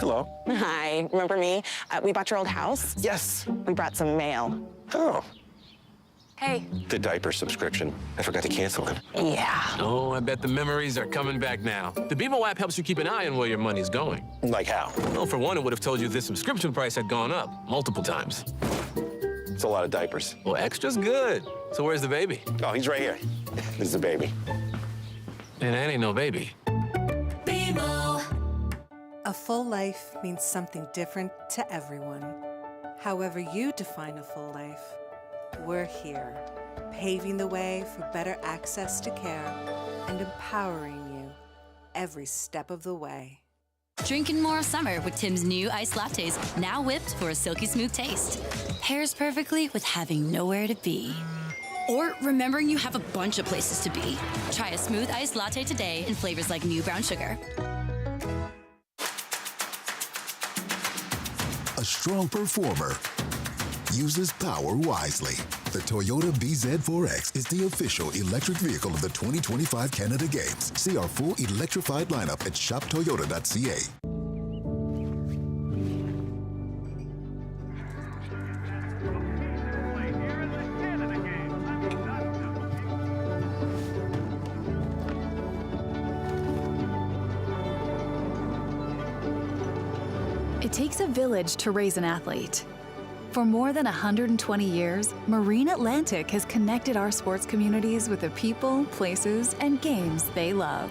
Hello. Hi, remember me? We bought your old house. Yes. We brought some mail. Oh. Hey. The diaper subscription. I forgot to cancel it. Yeah. Oh, I bet the memories are coming back now. The BMO app helps you keep an eye on where your money's going. Like how? Well, for one, it would have told you this subscription price had gone up multiple times. It's a lot of diapers. Well, extra's good. So where's the baby? Oh, he's right here. This is the baby. And that ain't no baby. A full life means something different to everyone. However you define a full life, we're here, paving the way for better access to care and empowering you every step of the way. Drinking more of summer with Tim's new iced lattes, now whipped for a silky smooth taste. Pairs perfectly with having nowhere to be. Or remembering you have a bunch of places to be. Try a smooth iced latte today in flavors like new brown sugar. A strong performer uses power wisely. The Toyota BZ4X is the official electric vehicle of the 2025 Canada Games. See our full electrified lineup at shoptoyota.ca. It takes a village to raise an athlete. For more than 120 years, Marine Atlantic has connected our sports communities with the people, places, and games they love.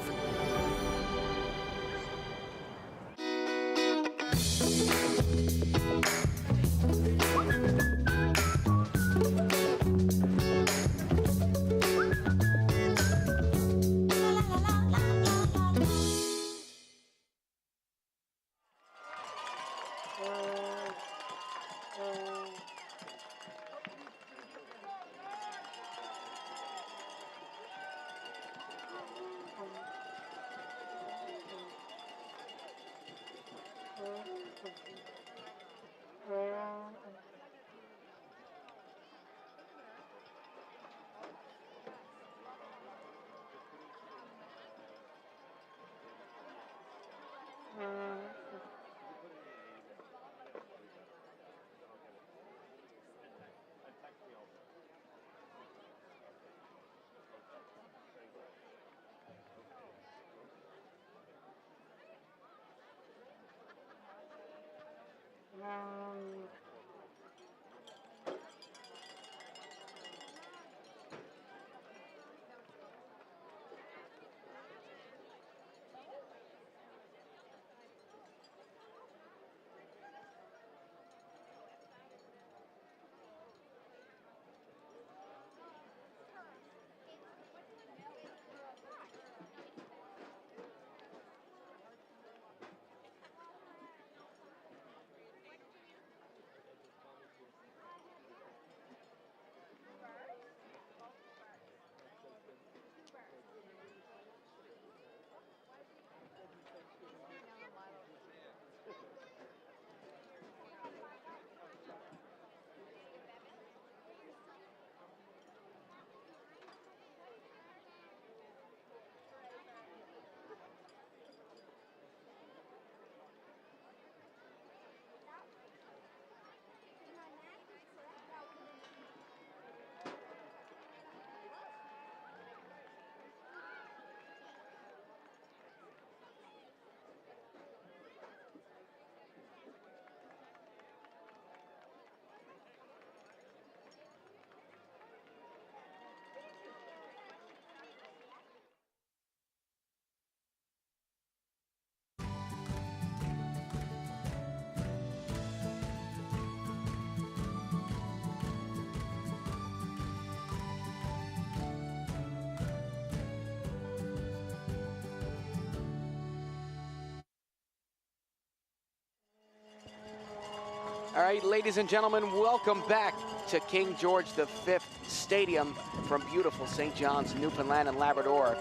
All right, ladies and gentlemen, welcome back to King George V Stadium from beautiful St. John's, Newfoundland and Labrador.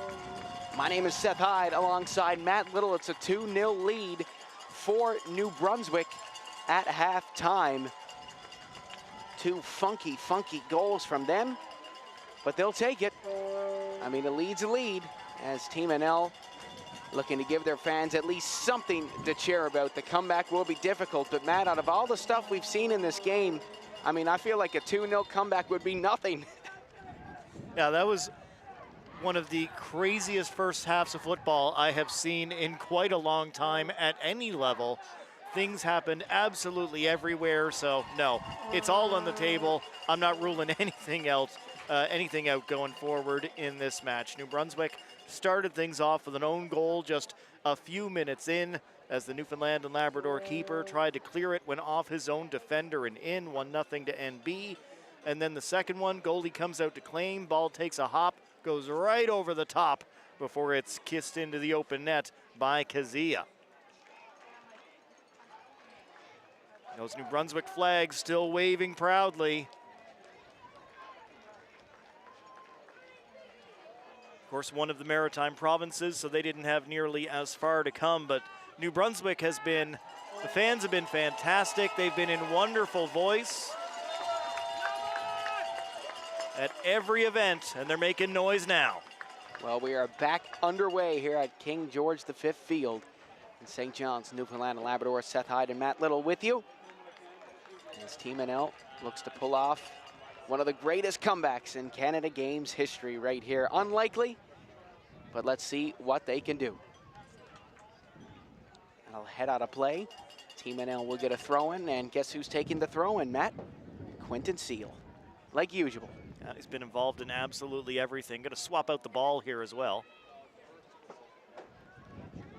My name is Seth Hyde alongside Matt Little. It's a 2-0 lead for New Brunswick at halftime. Two funky goals from them, but they'll take it. I mean, a lead's a lead as Team NL looking to give their fans at least something to cheer about. The comeback will be difficult, but Matt, out of all the stuff we've seen in this game, I mean, I feel like a 2-0 comeback would be nothing. Yeah, that was one of the craziest first halves of football I have seen in quite a long time at any level. Things happened absolutely everywhere, so no, it's all on the table. I'm not ruling anything else, anything out going forward in this match. New Brunswick started things off with an own goal just a few minutes in as the Newfoundland and Labrador keeper tried to clear it, went off his own defender and in, 1-0 to NB. And then the second one, goalie comes out to claim, ball takes a hop, goes right over the top before it's kissed into the open net by Kazia. Those New Brunswick flags still waving proudly. Of course, one of the maritime provinces, so they didn't have nearly as far to come, but New Brunswick has been, the fans have been fantastic. They've been in wonderful voice at every event, and they're making noise now. Well, we are back underway here at King George V Field in St. John's, Newfoundland and Labrador. Seth Hyde and Matt Little with you. As Team NL looks to pull off one of the greatest comebacks in Canada Games history right here. Unlikely, but let's see what they can do. And I'll head out of play. Team NL will get a throw-in, and guess who's taking the throw-in, Matt? Quentin Seal, like usual. Yeah, he's been involved in absolutely everything. Going to swap out the ball here as well.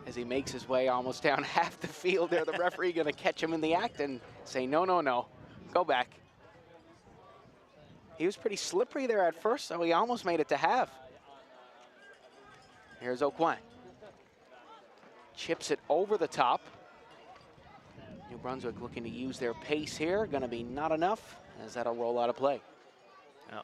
As he makes his way almost down half the field there, the referee going to catch him in the act and say, no, no, no, go back. He was pretty slippery there at first, so he almost made it to half. Here's Aucoin. Chips it over the top. New Brunswick looking to use their pace here. Going to be not enough, as that'll roll out of play.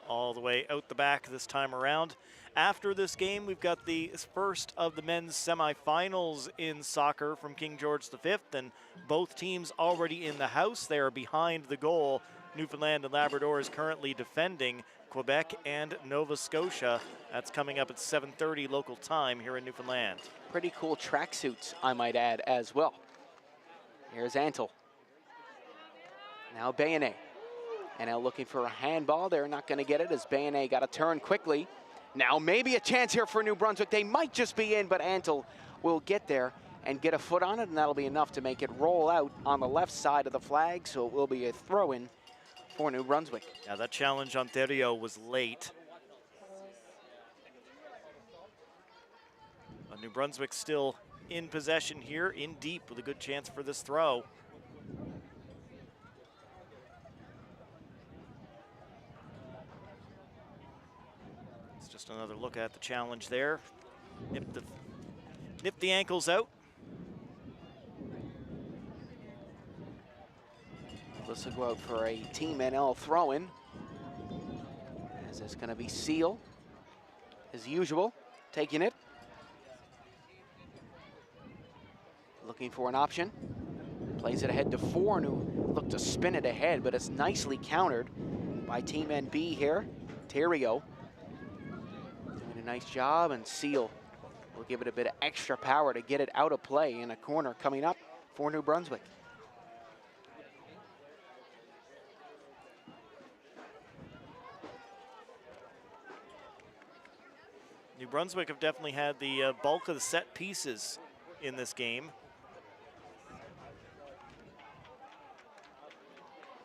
All the way out the back this time around. After this game, we've got the first of the men's semifinals in soccer from King George V, and both teams already in the house. They are behind the goal. Newfoundland and Labrador is currently defending Quebec and Nova Scotia. That's coming up at 7:30 local time here in Newfoundland. Pretty cool tracksuits, I might add, as well. Here's Antle. Now Bayonet. NL looking for a handball. They're not going to get it as Bayonet got a turn quickly. Now maybe a chance here for New Brunswick. They might just be in, but Antle will get there and get a foot on it, and that'll be enough to make it roll out on the left side of the flag, so it will be a throw-in for New Brunswick. Yeah, that challenge on Therio was late. But New Brunswick still in possession here, in deep with a good chance for this throw. It's just another look at the challenge there. Nip the ankles out. This will go out for a Team NL throw-in. As it's going to be Seal, as usual, taking it. Looking for an option. Plays it ahead to Fourn, who looked to spin it ahead, but it's nicely countered by Team NB here. Terrio doing a nice job, and Seal will give it a bit of extra power to get it out of play in a corner coming up for New Brunswick. New Brunswick have definitely had the bulk of the set pieces in this game.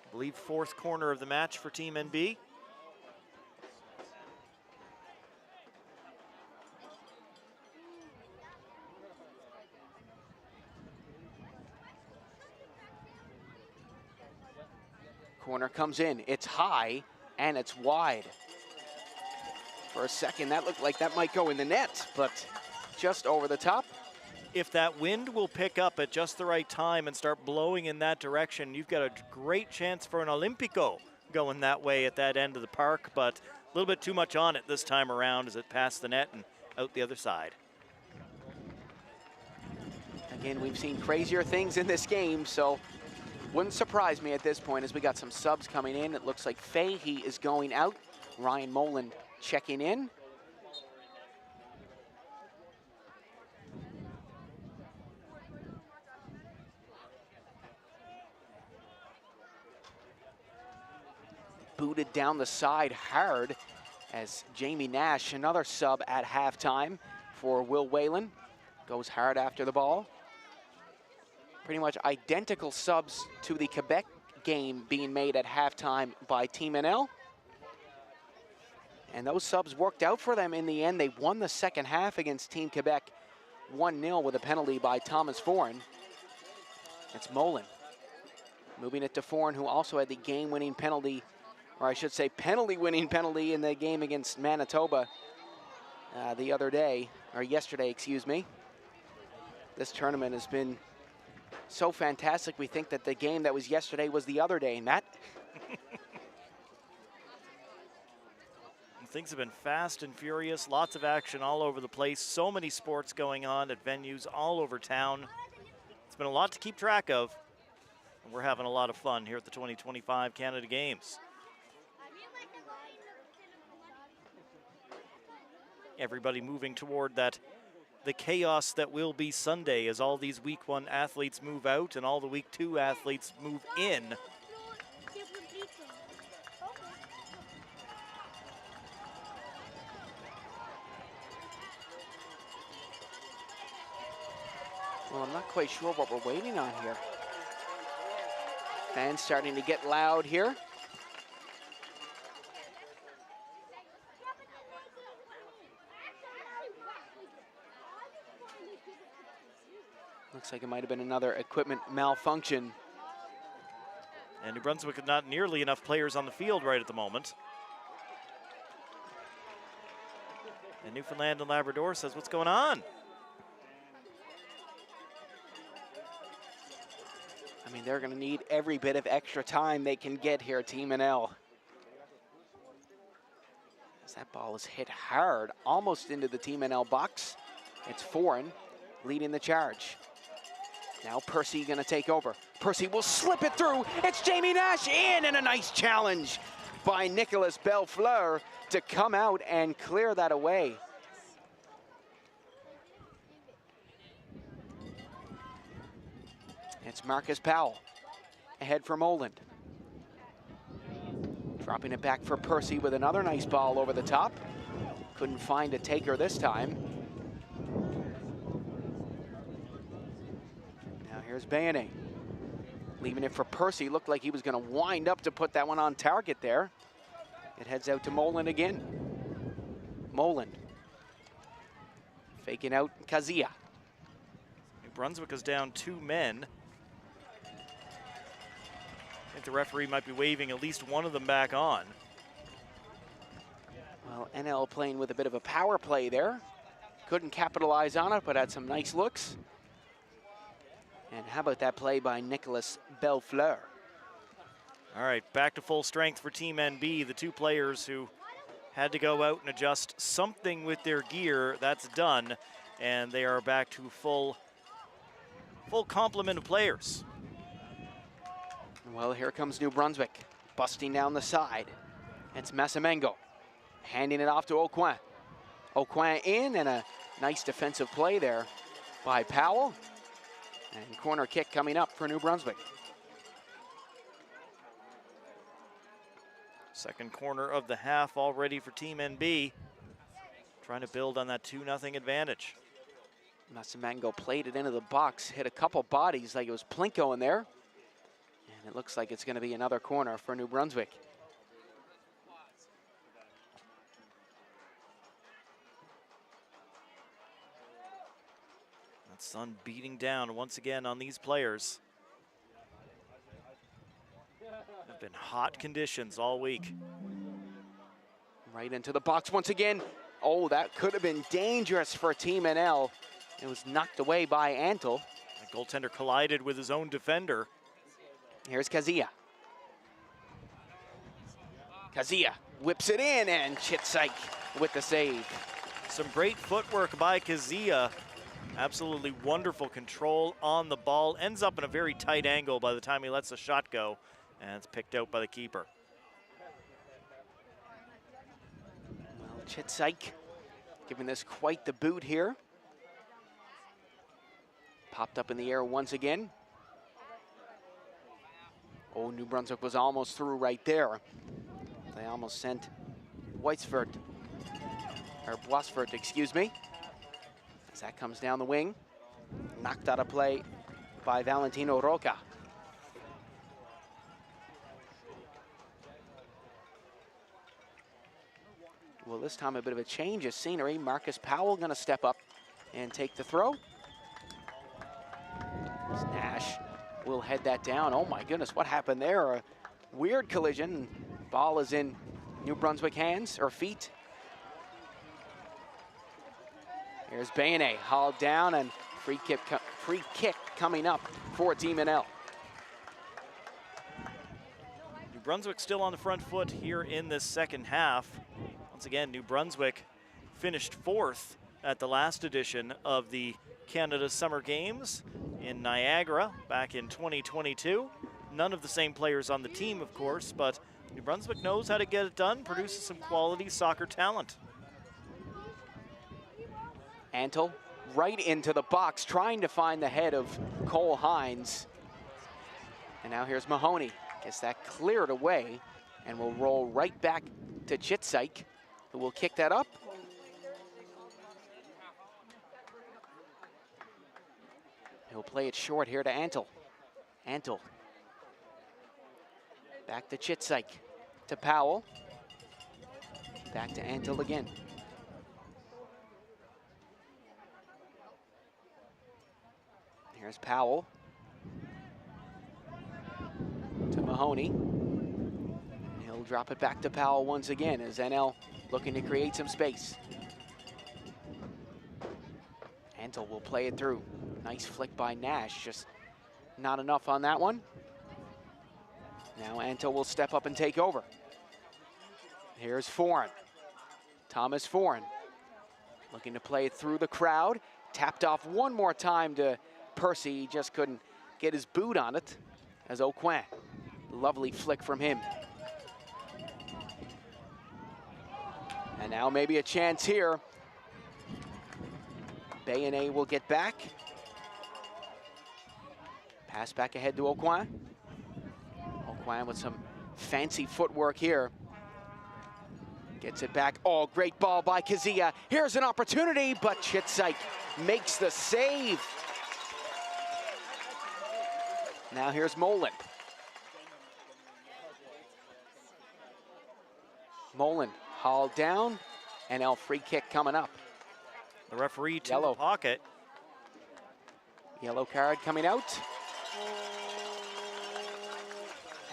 I believe fourth corner of the match for Team NB. Corner comes in, it's high and it's wide. For a second, that looked like that might go in the net, but just over the top. if that wind will pick up at just the right time and start blowing in that direction, you've got a great chance for an Olympico going that way at that end of the park, but a little bit too much on it this time around as it passed the net and out the other side. Again, we've seen crazier things in this game, so wouldn't surprise me at this point as we got some subs coming in. It looks like Fahey is going out. Ryan Moland checking in. Booted down the side hard as Jamie Nash, another sub at halftime for Will Whalen, goes hard after the ball. Pretty much identical subs to the Quebec game being made at halftime by Team NL. And those subs worked out for them in the end. They won the second half against Team Quebec 1-0 with a penalty by Thomas Foran. It's Molan moving it to Foran, who also had the game-winning penalty, or I should say penalty-winning penalty in the game against Manitoba the other day, or yesterday, excuse me. This tournament has been so fantastic. We think that the game that was yesterday was the other day, Matt. Things have been fast and furious, lots of action all over the place, so many sports going on at venues all over town. It's been a lot to keep track of, and we're having a lot of fun here at the 2025 Canada Games. Everybody moving toward the chaos that will be Sunday as all these week 1 athletes move out and all the week 2 athletes move in. Well, I'm not quite sure what we're waiting on here. Fans starting to get loud here. Looks like it might have been another equipment malfunction. And New Brunswick has not nearly enough players on the field right at the moment. And Newfoundland and Labrador says, what's going on? I mean, they're going to need every bit of extra time they can get here, Team NL. As that ball is hit hard, almost into the Team NL box. It's Foran leading the charge. Now Percy going to take over. Percy will slip it through. It's Jamie Nash in, and a nice challenge by Nicolas Bellefleur to come out and clear that away. It's Marcus Powell ahead for Moland. Dropping it back for Percy with another nice ball over the top. Couldn't find a taker this time. Now here's Bayane. Leaving it for Percy. Looked like he was going to wind up to put that one on target there. It heads out to Moland again. Moland faking out Kazia. New Brunswick is down 2 men. I think the referee might be waving at least one of them back on. Well, NL playing with a bit of a power play there. Couldn't capitalize on it, but had some nice looks. And how about that play by Nicolas Bellefleur? All right, back to full strength for Team NB. The 2 players who had to go out and adjust something with their gear, that's done. And they are back to full complement of players. Well, here comes New Brunswick, busting down the side. It's Masamengo, handing it off to Aucoin. Aucoin in, and a nice defensive play there by Powell. And corner kick coming up for New Brunswick. Second corner of the half already for Team NB. Trying to build on that 2-0 advantage. Masamengo played it into the box, hit a couple bodies like it was Plinko in there. And it looks like it's going to be another corner for New Brunswick. That sun beating down once again on these players. Have been hot conditions all week. Right into the box once again. Oh, that could have been dangerous for Team NL. It was knocked away by Antle. The goaltender collided with his own defender. Here's Kazia. Kazia whips it in, and Chitsyk with the save. Some great footwork by Kazia. Absolutely wonderful control on the ball. Ends up in a very tight angle by the time he lets the shot go, and it's picked out by the keeper. Well, Chitsyk giving this quite the boot here. Popped up in the air once again. Oh, New Brunswick was almost through right there. They almost sent Boisvert, excuse me. As that comes down the wing. Knocked out of play by Valentino Roca. Well, this time a bit of a change of scenery. Marcus Powell gonna step up and take the throw. As Nash will head that down. Oh my goodness, what happened there? A weird collision. Ball is in New Brunswick hands, or feet. Here's Bayonnet, hauled down, and free kick coming up for Team NL. New Brunswick still on the front foot here in this second half. Once again, New Brunswick finished 4th at the last edition of the Canada Summer Games in Niagara back in 2022. None of the same players on the team, of course, but New Brunswick knows how to get it done, produces some quality soccer talent. Antle right into the box, trying to find the head of Cole Hines. And now here's Mahoney. Gets that cleared away and will roll right back to Chitsyk, who will kick that up. He'll play it short here to Antle. Antle. Back to Chitsyk. To Powell. Back to Antle again. Here's Powell. To Mahoney. He'll drop it back to Powell once again as NL looking to create some space. Antle will play it through. Nice flick by Nash, just not enough on that one. Now Antle will step up and take over. Here's Foran. Thomas Foran looking to play it through the crowd. Tapped off one more time to Percy. He just couldn't get his boot on it as Aucoin. Lovely flick from him. And now maybe a chance here. Bayonnet will get back. Pass back ahead to Aucoin. Aucoin with some fancy footwork here. Gets it back. Oh, great ball by Kazia. Here's an opportunity, but Chitsyk makes the save. Now here's Molan. Molan hauled down, and a free kick coming up. The referee to the pocket. Yellow card coming out.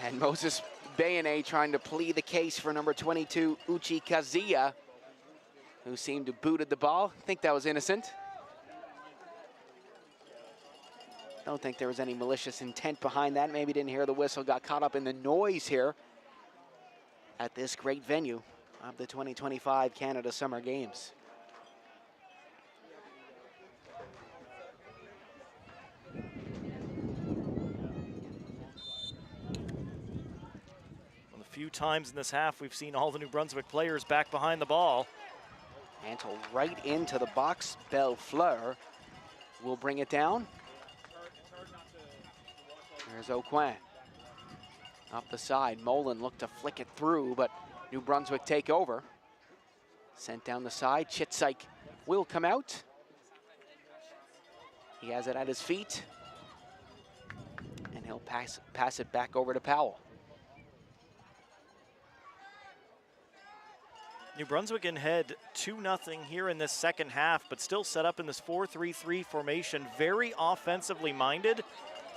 And Moses Bayonnet trying to plead the case for number 22, Uchi Kazia, who seemed to booted the ball. I think that was innocent. Don't think there was any malicious intent behind that. Maybe didn't hear the whistle, got caught up in the noise here at this great venue of the 2025 Canada Summer Games. Few times in this half we've seen all the New Brunswick players back behind the ball. Antle right into the box. Bellefleur will bring it down. There's Aucoin. Up the side. Molan looked to flick it through, but New Brunswick take over. Sent down the side. Chitsyk will come out. He has it at his feet. And he'll pass it back over to Powell. New Brunswick in head 2-0 here in this second half, but still set up in this 4-3-3 formation. Very offensively minded.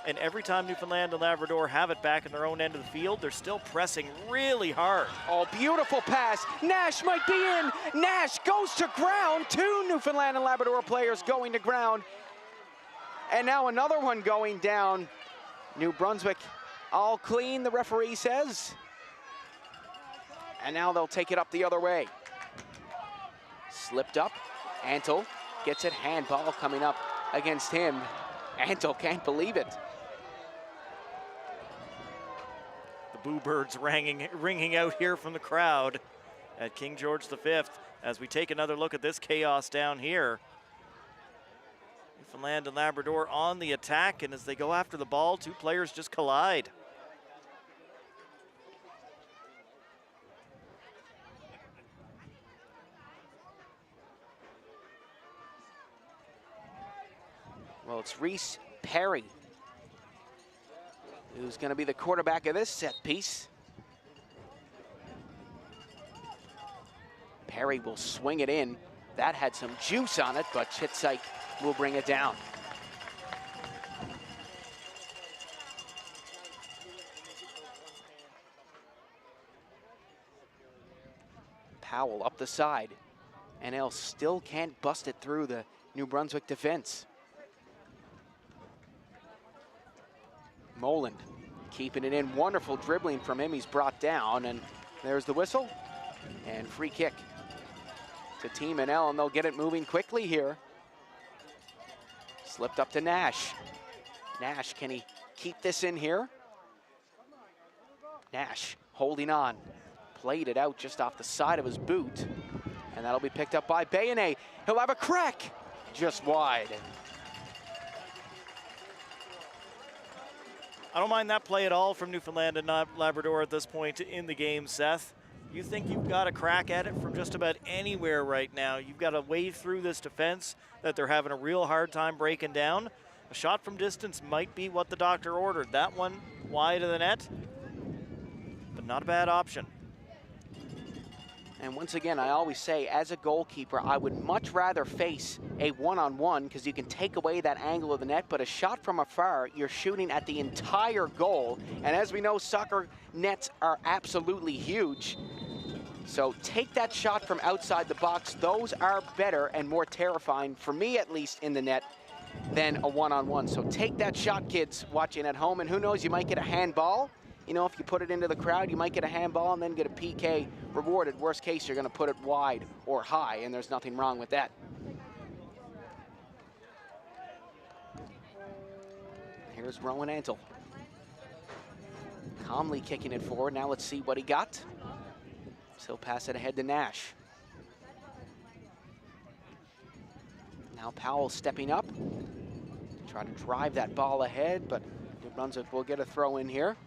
And every time Newfoundland and Labrador have it back in their own end of the field, they're still pressing really hard. Oh, beautiful pass. Nash might be in. Nash goes to ground. 2 Newfoundland and Labrador players going to ground. And now another one going down. New Brunswick all clean, the referee says. And now they'll take it up the other way. Slipped up. Antle gets it. Handball coming up against him. Antle can't believe it. The Boo Birds ringing out here from the crowd at King George V as we take another look at this chaos down here. Newfoundland and Labrador on the attack, and as they go after the ball, 2 players just collide. Well, it's Reese Perry who's going to be the quarterback of this set piece. Perry will swing it in. That had some juice on it, but Chitsyke will bring it down. Powell up the side. NL still can't bust it through the New Brunswick defense. Moland keeping it in. Wonderful dribbling from him. He's brought down, and there's the whistle. And free kick to Team NL, and they'll get it moving quickly here. Slipped up to Nash. Nash, can he keep this in here? Nash holding on. Played it out just off the side of his boot. And that'll be picked up by Bayonnet. He'll have a crack just wide. I don't mind that play at all from Newfoundland and Labrador at this point in the game, Seth. You think you've got a crack at it from just about anywhere right now. You've got to wade through this defense that they're having a real hard time breaking down. A shot from distance might be what the doctor ordered. That one wide of the net, but not a bad option. And once again, I always say, as a goalkeeper, I would much rather face a one-on-one because you can take away that angle of the net, but a shot from afar, you're shooting at the entire goal. And as we know, soccer nets are absolutely huge. So take that shot from outside the box. Those are better and more terrifying, for me at least, in the net than a one-on-one. So take that shot, kids watching at home, and who knows, you might get a handball. You know, if you put it into the crowd, you might get a handball and then get a PK rewarded. Worst case, you're going to put it wide or high, and there's nothing wrong with that. Here's Rowan Antle. Calmly kicking it forward. Now let's see what he got. So he'll pass it ahead to Nash. Now Powell stepping up. Try to drive that ball ahead, but New Brunswick will get a throw in here.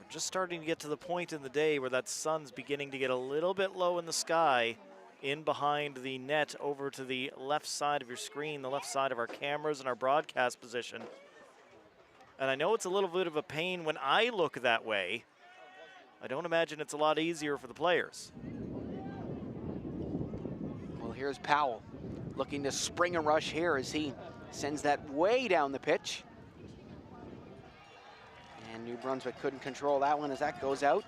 Just starting to get to the point in the day where that sun's beginning to get a little bit low in the sky, in behind the net over to the left side of your screen, the left side of our cameras and our broadcast position. And I know it's a little bit of a pain when I look that way. I don't imagine it's a lot easier for the players. Well, here's Powell looking to spring a rush here as he sends that way down the pitch. And New Brunswick couldn't control that one as that goes out.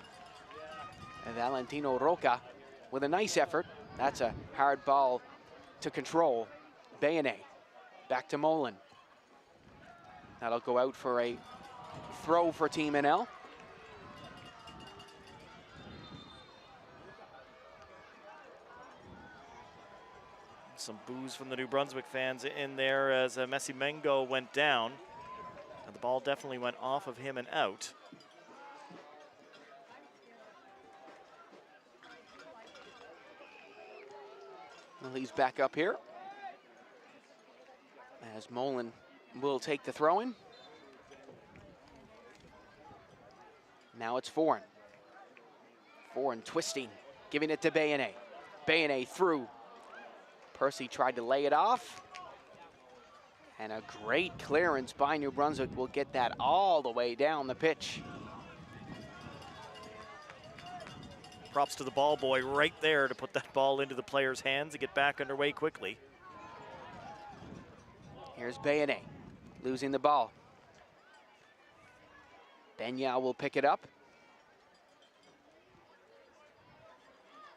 And Valentino Roca with a nice effort. That's a hard ball to control. Bayonnet back to Molan. That'll go out for a throw for Team NL. Some boos from the New Brunswick fans in there as Messi Mengo went down. And the ball definitely went off of him and out. Well, he's back up here as Molan will take the throw-in. Now it's Foran. Foran twisting, giving it to Bayonnet. Bayonnet through. Percy tried to lay it off. And a great clearance by New Brunswick will get that all the way down the pitch. Props to the ball boy right there to put that ball into the player's hands and get back underway quickly. Here's Bayonnet losing the ball. Benya will pick it up.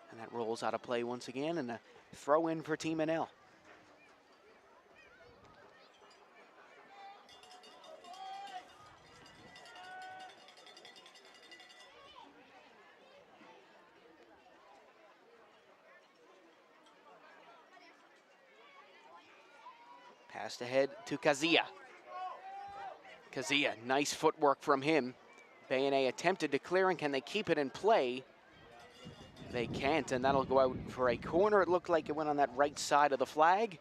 And that rolls out of play once again, and a throw in for Team NL. Passed ahead to Kazia. Kazia, nice footwork from him. Bayonne attempted to clear, and can they keep it in play? They can't, and that'll go out for a corner. It looked like it went on that right side of the flag.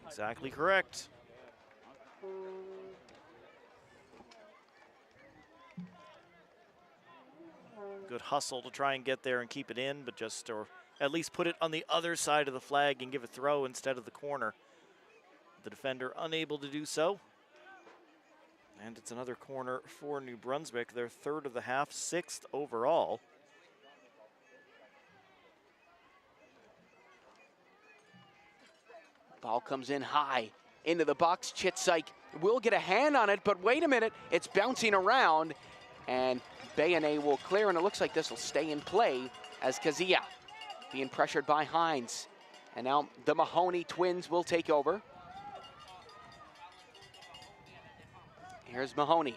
Exactly correct. Good hustle to try and get there and keep it in, but just, or at least put it on the other side of the flag and give a throw instead of the corner. The defender unable to do so. And it's another corner for New Brunswick, their third of the half, sixth overall. Ball comes in high into the box. Chitsyke will get a hand on it, but wait a minute, it's bouncing around, and Bayonne will clear, and it looks like this will stay in play as Kazia being pressured by Hines. And now the Mahoney twins will take over. Here's Mahoney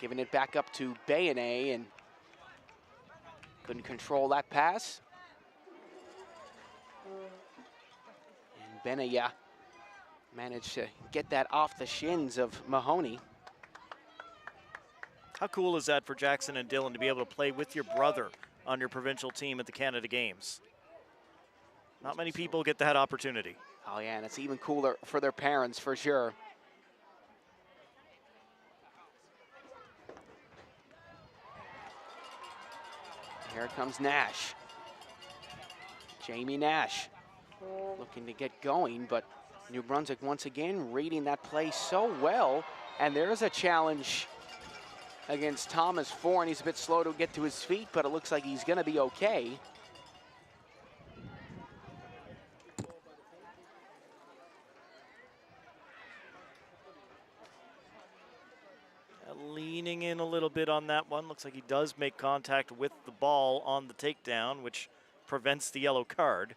giving it back up to Bayonne, and couldn't control that pass. And Benaya managed to get that off the shins of Mahoney. How cool is that for Jackson and Dylan to be able to play with your brother on your provincial team at the Canada Games? Not many people get that opportunity. Oh yeah, and it's even cooler for their parents for sure. Here comes Nash. Jamie Nash looking to get going, but New Brunswick once again reading that play so well. And there's a challenge against Thomas Foran. He's a bit slow to get to his feet, but it looks like he's gonna be okay. Leaning in a little bit on that one. Looks like he does make contact with the ball on the takedown, which prevents the yellow card.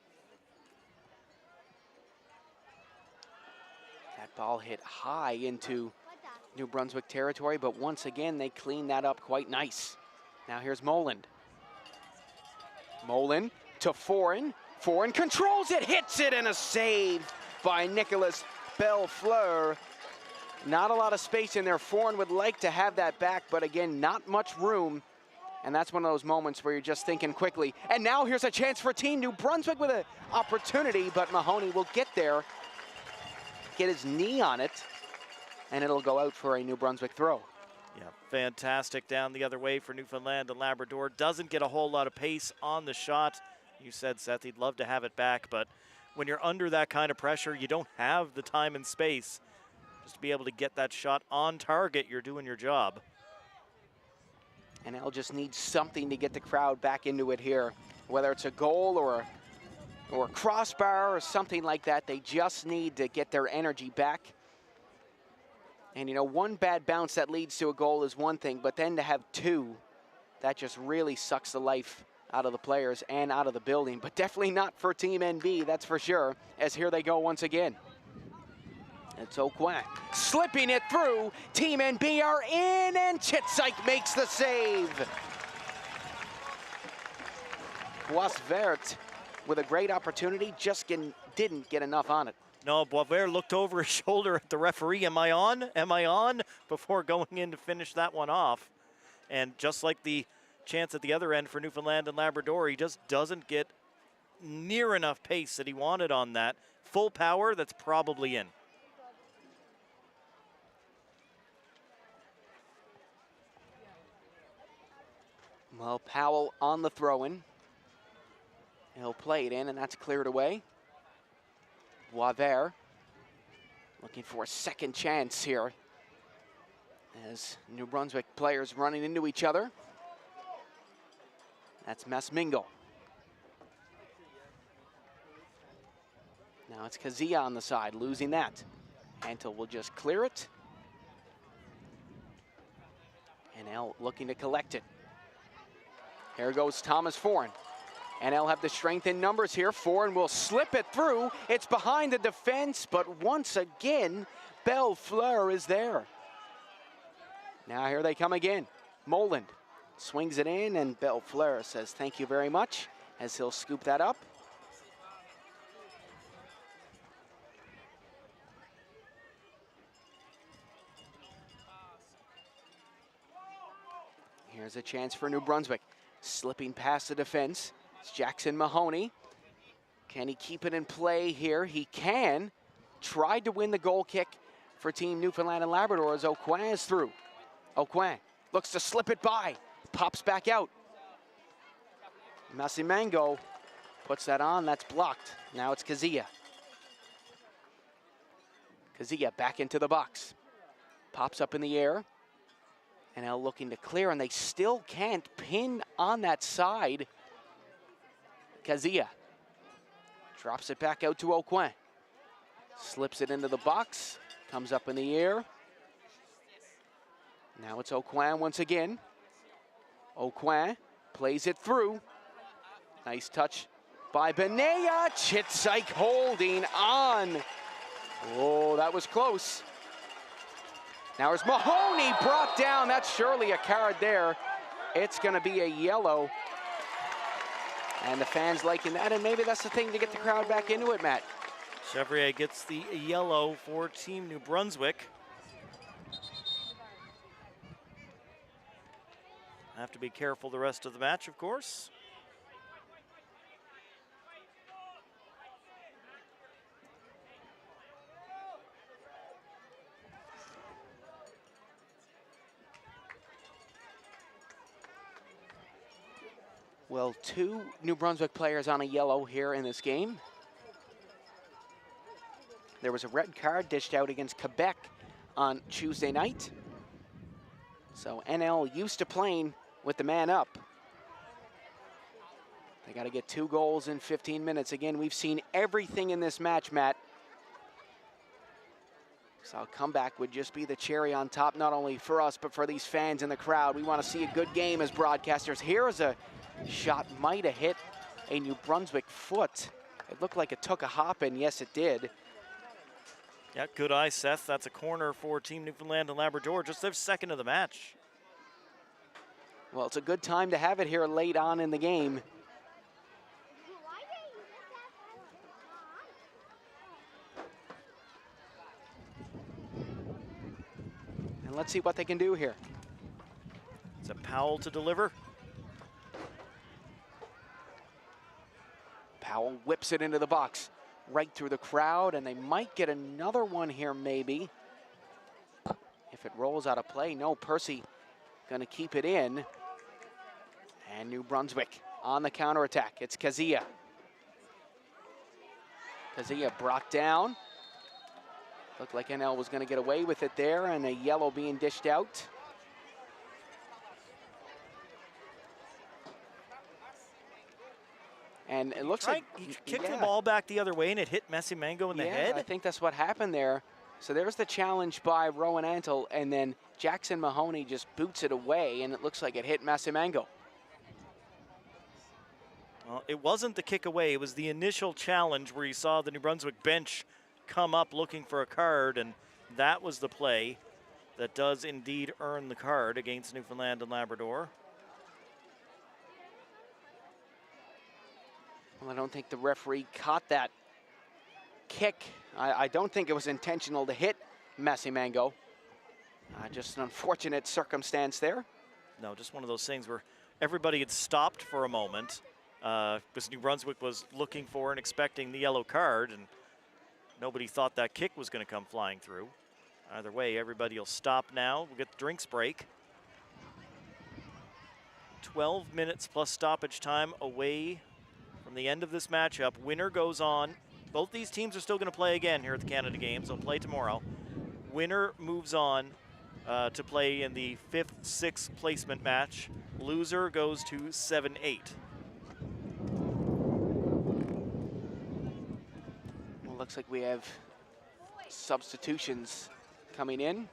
That ball hit high into New Brunswick territory, but once again, they clean that up quite nice. Now here's Moland. Moland to Foran. Foran controls it, hits it, and a save by Nicholas Bellefleur. Not a lot of space in there. Foran would like to have that back, but again, not much room. And that's one of those moments where you're just thinking quickly. And now here's a chance for Team New Brunswick with an opportunity, but Mahoney will get there, get his knee on it, and it'll go out for a New Brunswick throw. Yeah, fantastic down the other way for Newfoundland and Labrador. Doesn't get a whole lot of pace on the shot. You said, Seth, he'd love to have it back, but when you're under that kind of pressure, you don't have the time and space just to be able to get that shot on target. You're doing your job. And Al just needs something to get the crowd back into it here, whether it's a goal or a crossbar or something like that. They just need to get their energy back. And you know, one bad bounce that leads to a goal is one thing, but then to have two, that just really sucks the life out of the players and out of the building. But definitely not for Team NB, that's for sure, as here they go once again. It's Aucoin slipping it through. Team NB are in, and Chitsyke makes the save. Boisvert with a great opportunity, just didn't get enough on it. No, Boisvert looked over his shoulder at the referee. Am I on? Am I on? Before going in to finish that one off. And just like the chance at the other end for Newfoundland and Labrador, he just doesn't get near enough pace that he wanted on that. Full power, that's probably in. Well, Powell on the throw-in. He'll play it in, and that's cleared away. Boisvert looking for a second chance here as New Brunswick players running into each other. That's Masmingo. Now it's Kazia on the side, losing that. Antle will just clear it. NL looking to collect it. Here goes Thomas Foran. NL have the strength in numbers here. Foran will slip it through. It's behind the defense, but once again, Bellefleur is there. Now here they come again. Moland swings it in, and Bellefleur says thank you very much as he'll scoop that up. Here's a chance for New Brunswick. Slipping past the defense. It's Jackson Mahoney. Can he keep it in play here? He can. Tried to win the goal kick for Team Newfoundland and Labrador as Aucoin is through. Aucoin looks to slip it by. Pops back out. Masimango puts that on. That's blocked. Now it's Kazia. Kazia back into the box. Pops up in the air. NL looking to clear, and they still can't pin on that side. Kazia drops it back out to Aucoin. Slips it into the box, comes up in the air. Now it's Aucoin once again. Aucoin plays it through. Nice touch by Benea. Chitsyke holding on. Oh, that was close. Now there's Mahoney brought down. That's surely a card there. It's going to be a yellow. And the fans liking that, and maybe that's the thing to get the crowd back into it, Matt. Chevrier gets the yellow for Team New Brunswick. Have to be careful the rest of the match, of course. Well, 2 New Brunswick players on a yellow here in this game. There was a red card dished out against Quebec on Tuesday night. So NL used to playing with the man up. They got to get 2 goals in 15 minutes. Again, we've seen everything in this match, Matt. So a comeback would just be the cherry on top, not only for us, but for these fans in the crowd. We want to see a good game as broadcasters. Here is a shot, might have hit a New Brunswick foot. It looked like it took a hop, and yes, it did. Yeah, good eye, Seth. That's a corner for Team Newfoundland and Labrador, just their second of the match. Well, it's a good time to have it here late on in the game. And let's see what they can do here. It's a Powell to deliver. Powell whips it into the box, right through the crowd, and they might get another one here maybe. If it rolls out of play, no, Percy gonna keep it in. And New Brunswick on the counterattack. It's Kazia. Kazia brought down. Looked like NL was gonna get away with it there, and a yellow being dished out. And it looks like he kicked the ball back the other way, and it hit Masimango in the head. I think that's what happened there. So there's the challenge by Rowan Antle, and then Jackson Mahoney just boots it away, and it looks like it hit Masimango. Well, it wasn't the kick away. It was the initial challenge where you saw the New Brunswick bench come up looking for a card, and that was the play that does indeed earn the card against Newfoundland and Labrador. Well, I don't think the referee caught that kick. I don't think it was intentional to hit Masimango. Just an unfortunate circumstance there. No, just one of those things where everybody had stopped for a moment because New Brunswick was looking for and expecting the yellow card, and nobody thought that kick was going to come flying through. Either way, everybody will stop now. We'll get the drinks break. 12 minutes plus stoppage time away from the end of this matchup. Winner goes on. Both these teams are still going to play again here at the Canada Games. They'll play tomorrow. Winner moves on to play in the 5th, 6th placement match. Loser goes to 7-8. Well, looks like we have substitutions coming in.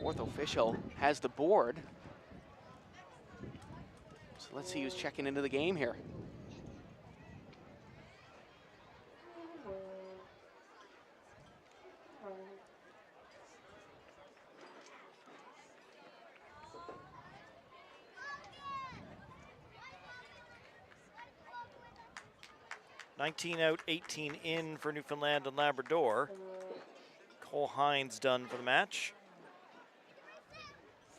Fourth official has the board. So let's see who's checking into the game here. $19 out, $18 in for Newfoundland and Labrador. Cole Hines done for the match.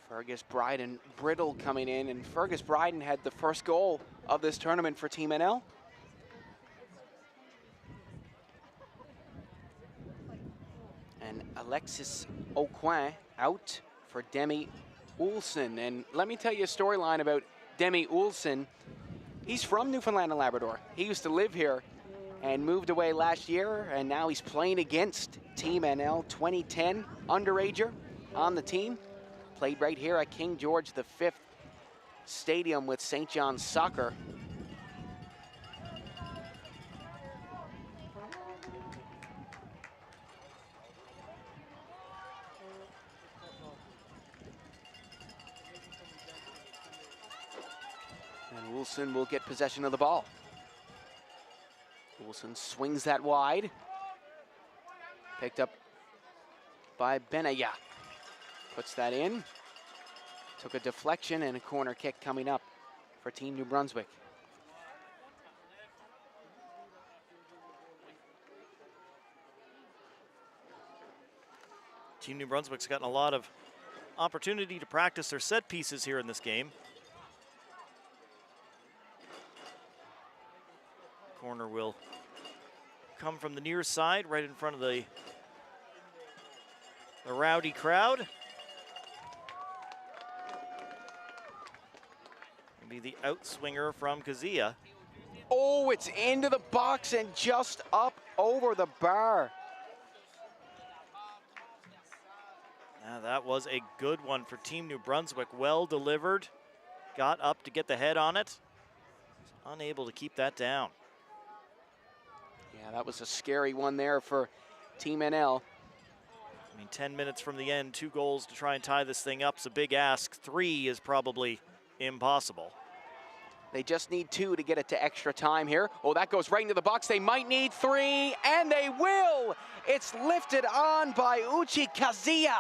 Fergus Bryden Brittle coming in, and Fergus Bryden had the first goal of this tournament for Team NL. And Alexis Aucoin out for Demi Ulsen. And let me tell you a storyline about Demi Ulsen. He's from Newfoundland and Labrador. He used to live here and moved away last year, and now he's playing against Team NL, 2010 underager on the team. Played right here at King George V Stadium with St. John's Soccer. And Wilson will get possession of the ball. Wilson swings that wide. Picked up by Benaya. Puts that in. Took a deflection and a corner kick coming up for Team New Brunswick. Team New Brunswick's gotten a lot of opportunity to practice their set pieces here in this game. Corner will come from the near side, right in front of the rowdy crowd. Be the outswinger from Kazia. Oh, it's into the box and just up over the bar. Now that was a good one for Team New Brunswick. Well delivered. Got up to get the head on it. Was unable to keep that down. Yeah, that was a scary one there for Team NL. I mean, 10 minutes from the end, 2 goals to try and tie this thing up. It's a big ask. 3 is probably impossible. They just need 2 to get it to extra time here. Oh, that goes right into the box. They might need 3, and they will. It's lifted on by Uchi Kazia,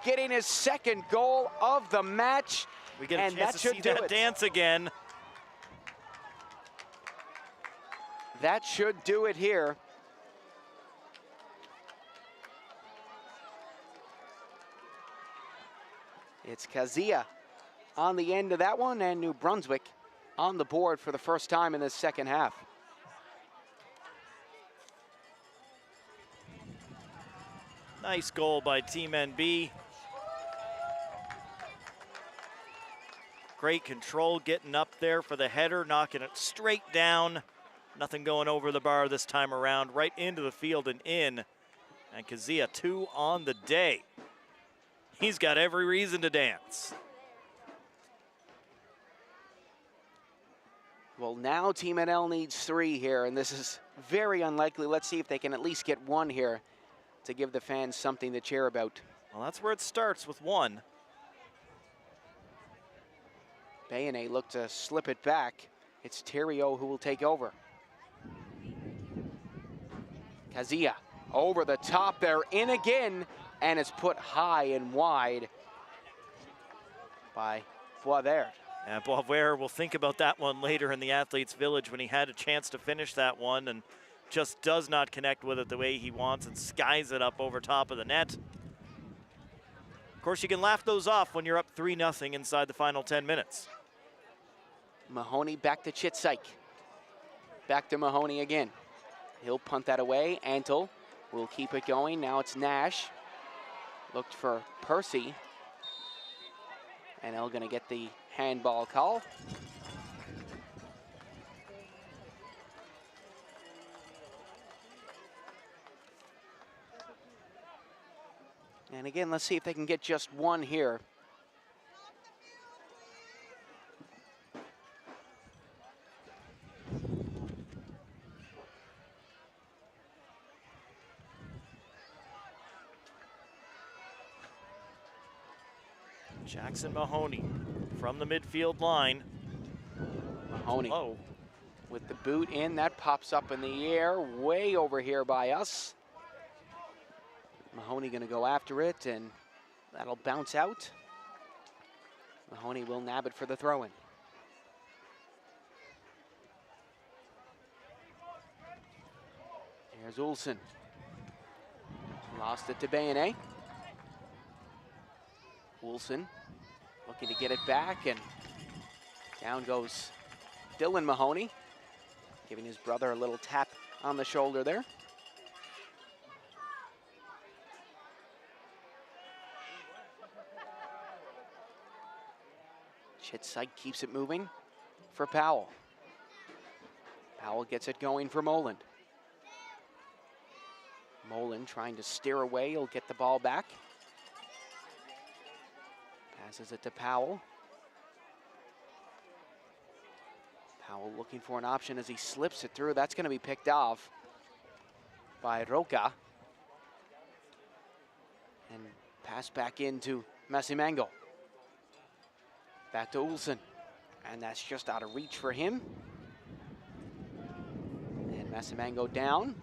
getting his 2nd goal of the match. We get a chance to see that dance again. That should do it here. It's Kazia on the end of that one, and New Brunswick on the board for the first time in this second half. Nice goal by Team NB. Great control getting up there for the header, knocking it straight down. Nothing going over the bar this time around, right into the field and in. And Kazia 2 on the day. He's got every reason to dance. Well, now Team NL needs 3 here, and this is very unlikely. Let's see if they can at least get 1 here to give the fans something to cheer about. Well, that's where it starts, with 1. Bayane look to slip it back. It's Theriot who will take over. Kazia over the top, they're in again, and it's put high and wide by Boisvert. And Boisvert will think about that one later in the Athletes Village when he had a chance to finish that one and just does not connect with it the way he wants and skies it up over top of the net. Of course, you can laugh those off when you're up 3-0 inside the final 10 minutes. Mahoney back to Chitsyk. Back to Mahoney again. He'll punt that away. Antle will keep it going. Now it's Nash. Looked for Percy. And they're gonna get the handball call. And again, let's see if they can get just 1 here. Jackson Mahoney from the midfield line. Mahoney with the boot in, that pops up in the air, way over here by us. Mahoney gonna go after it, and that'll bounce out. Mahoney will nab it for the throw-in. Here's Olsen. Lost it to Bayonnet. Olsen looking to get it back, and down goes Dylan Mahoney, giving his brother a little tap on the shoulder there. Chitsike keeps it moving for Powell. Powell gets it going for Moland. Moland trying to steer away, he'll get the ball back. Passes it to Powell. Powell looking for an option as he slips it through. That's going to be picked off by Roca. And pass back into Masimango. Back to Olsen. And that's just out of reach for him. And Masimango down.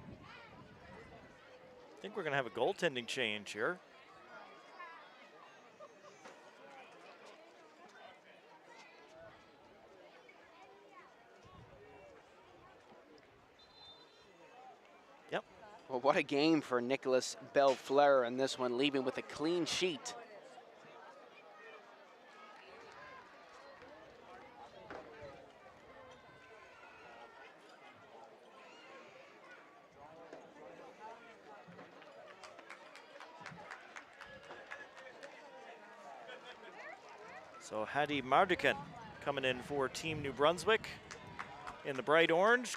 I think we're going to have a goaltending change here. Yep. Well, what a game for Nicholas Belfleur in this one, leaving with a clean sheet. So Hadi Mardikan coming in for Team New Brunswick in the bright orange,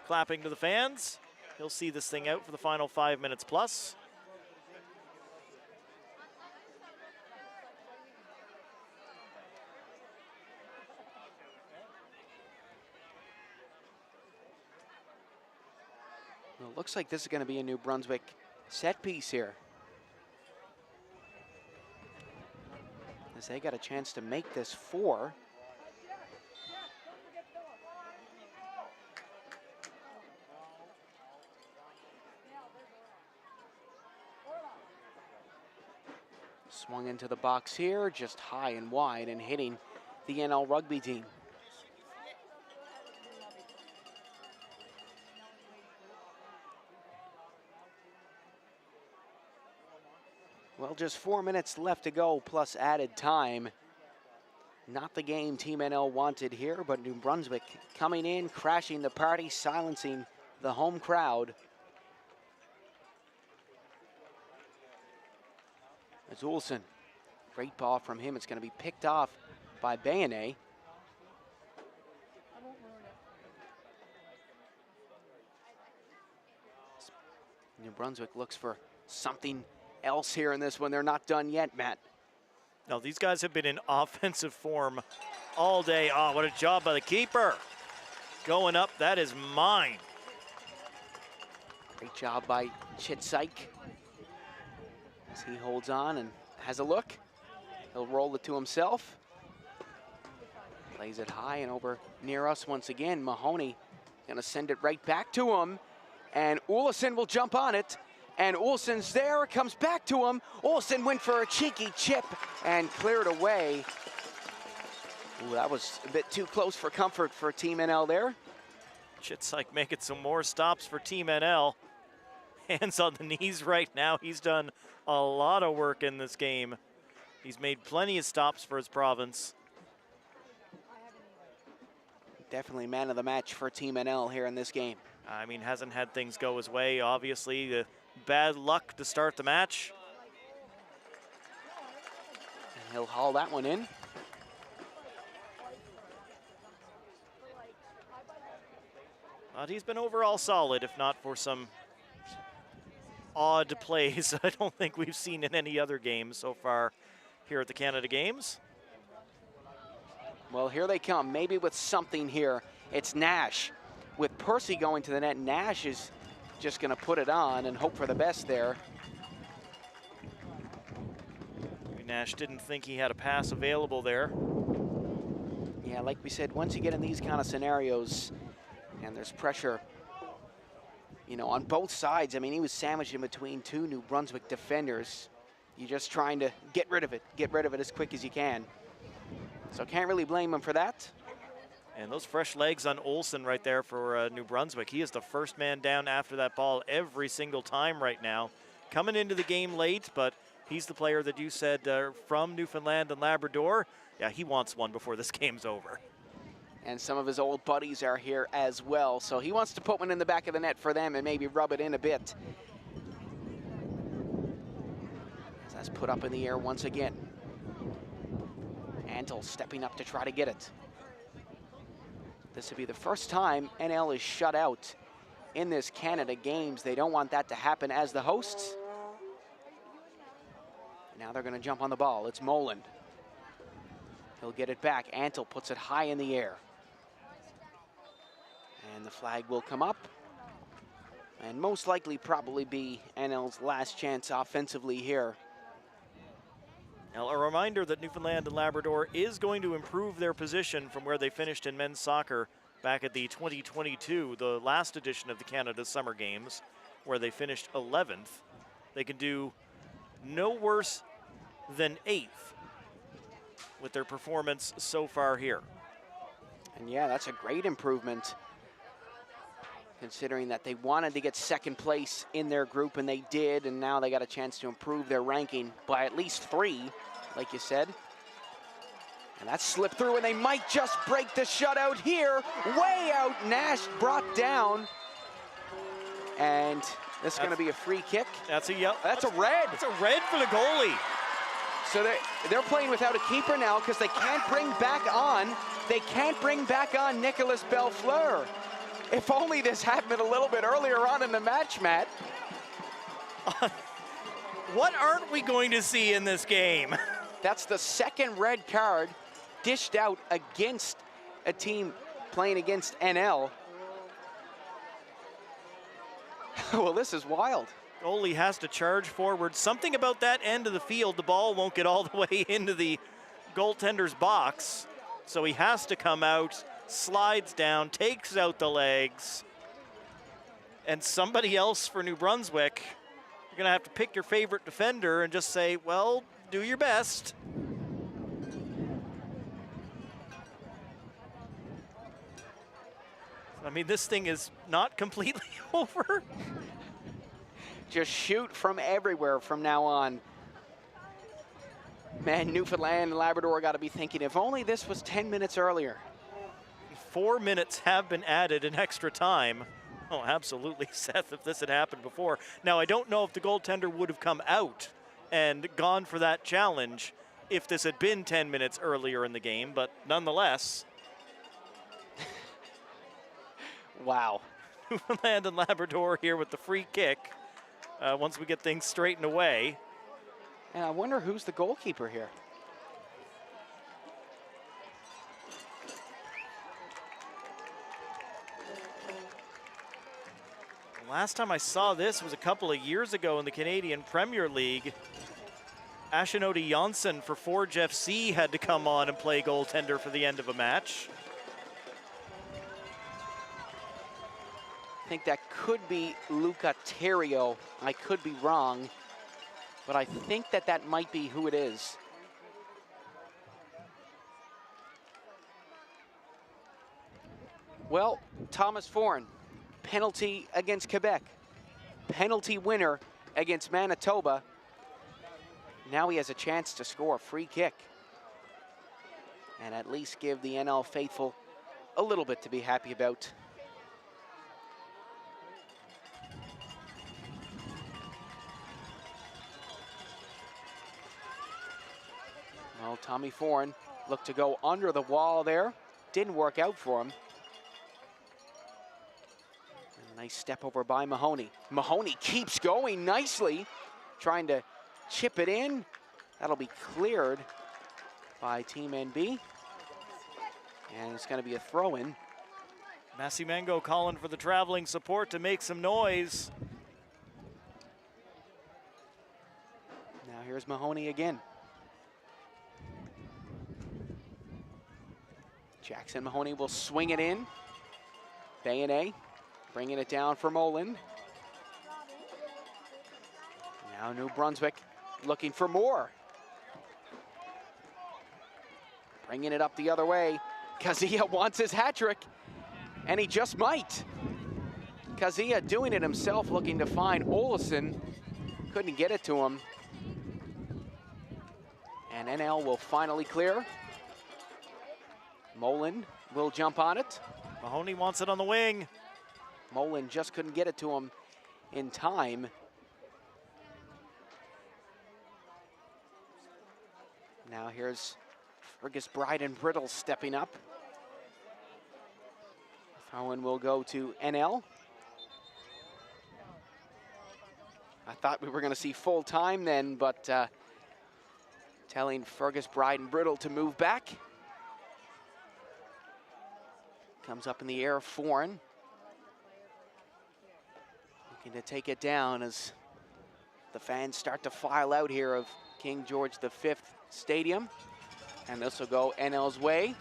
clapping to the fans. He'll see this thing out for the final 5 minutes plus. Well, it looks like this is going to be a New Brunswick set piece here, as they got a chance to make this 4. Swung into the box here, just high and wide, and hitting the NL rugby team. Well, just 4 minutes left to go, plus added time. Not the game Team NL wanted here, but New Brunswick coming in, crashing the party, silencing the home crowd. It's Olsen. Great ball from him. It's going to be picked off by Bayonnet. New Brunswick looks for something else here in this one. They're not done yet, Matt. No, these guys have been in offensive form all day. Oh, what a job by the keeper. Going up, that is mine. Great job by Chitsike as he holds on and has a look. He'll roll it to himself. Plays it high and over near us once again. Mahoney gonna send it right back to him, and Olsen will jump on it. And Olsen's there, comes back to him. Olsen went for a cheeky chip and cleared away. Ooh, that was a bit too close for comfort for Team NL there. Chitsike making some more stops for Team NL. Hands on the knees right now. He's done a lot of work in this game. He's made plenty of stops for his province. Definitely man of the match for Team NL here in this game. I mean, hasn't had things go his way, obviously. The bad luck to start the match. And he'll haul that one in. But he's been overall solid, if not for some odd plays I don't think we've seen in any other games so far here at the Canada Games. Well, here they come, maybe with something here. It's Nash. With Percy going to the net, Nash is just going to put it on and hope for the best there. Nash didn't think he had a pass available there. Yeah, like we said, once you get in these kind of scenarios and there's pressure, you know, on both sides. I mean, he was sandwiched in between two New Brunswick defenders. You're just trying to get rid of it as quick as you can. So can't really blame him for that. And those fresh legs on Olsen right there for New Brunswick. He is the first man down after that ball every single time right now. Coming into the game late, but he's the player that you said from Newfoundland and Labrador. Yeah, he wants one before this game's over. And some of his old buddies are here as well. So he wants to put one in the back of the net for them and maybe rub it in a bit. That's put up in the air once again. Antle stepping up to try to get it. This would be the first time NL is shut out in this Canada Games. They don't want that to happen as the hosts. Now they're going to jump on the ball. It's Moland. He'll get it back. Antle puts it high in the air. And the flag will come up. And most likely probably be NL's last chance offensively here. Now, a reminder that Newfoundland and Labrador is going to improve their position from where they finished in men's soccer back at the 2022, the last edition of the Canada Summer Games, where they finished 11th. They can do no worse than 8th with their performance so far here. And yeah, that's a great improvement, considering that they wanted to get second place in their group, and they did, and now they got a chance to improve their ranking by at least 3, like you said. And that slipped through, and they might just break the shutout here. Way out, Nash brought down. And this is going to be a free kick. That's a yellow. That's a red. It's a red for the goalie. So they're playing without a keeper now because they can't bring back on. They can't bring back on Nicolas Belfleur. If only this happened a little bit earlier on in the match, Matt. What aren't we going to see in this game? That's the second red card dished out against a team playing against NL. Well, this is wild. Goalie has to charge forward. Something about that end of the field, the ball won't get all the way into the goaltender's box. So he has to come out, slides down, takes out the legs. And somebody else for New Brunswick, you're going to have to pick your favorite defender and just say, well, do your best. I mean, this thing is not completely over. Just shoot from everywhere from now on. Man, Newfoundland and Labrador got to be thinking, if only this was 10 minutes earlier. 4 minutes have been added in extra time. Oh, absolutely, Seth, if this had happened before. Now, I don't know if the goaltender would have come out and gone for that challenge if this had been 10 minutes earlier in the game, but nonetheless. Wow. Newfoundland and Labrador here with the free kick once we get things straightened away. And I wonder who's the goalkeeper here. Last time I saw this was a couple of years ago in the Canadian Premier League. Ashinodi Janssen for Forge FC had to come on and play goaltender for the end of a match. I think that could be Luca Terrio. I could be wrong, but I think that might be who it is. Well, Thomas Foran, penalty against Quebec, penalty winner against Manitoba. Now he has a chance to score a free kick and at least give the NL faithful a little bit to be happy about. Well, Tommy Foran looked to go under the wall there. Didn't work out for him. And a nice step over by Mahoney. Mahoney keeps going nicely, trying to chip it in. That'll be cleared by Team NB. And it's going to be a throw-in. Massey Mango calling for the traveling support to make some noise. Now here's Mahoney again. Jackson Mahoney will swing it in. Bayonnet bringing it down for Moland. Now New Brunswick looking for more. Bringing it up the other way. Kazia wants his hat trick, and he just might. Kazia doing it himself, looking to find Olesen. Couldn't get it to him. And NL will finally clear. Moland will jump on it. Mahoney wants it on the wing. Moland just couldn't get it to him in time. Now here's Fergus Bryden-Brittle stepping up. Throw-in will go to NL. I thought we were going to see full time then, but telling Fergus Bryden-Brittle to move back. Comes up in the air, Foreign. Looking to take it down as the fans start to file out here of King George V Stadium. And this will go NL's way.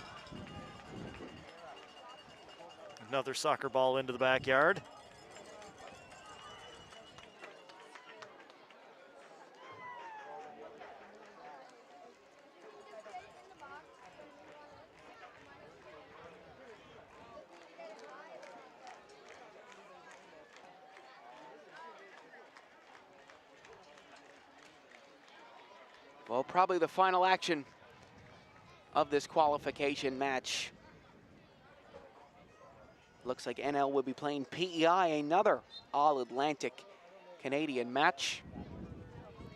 Another soccer ball into the backyard. Well, probably the final action of this qualification match. Looks like NL will be playing PEI, another All-Atlantic Canadian match.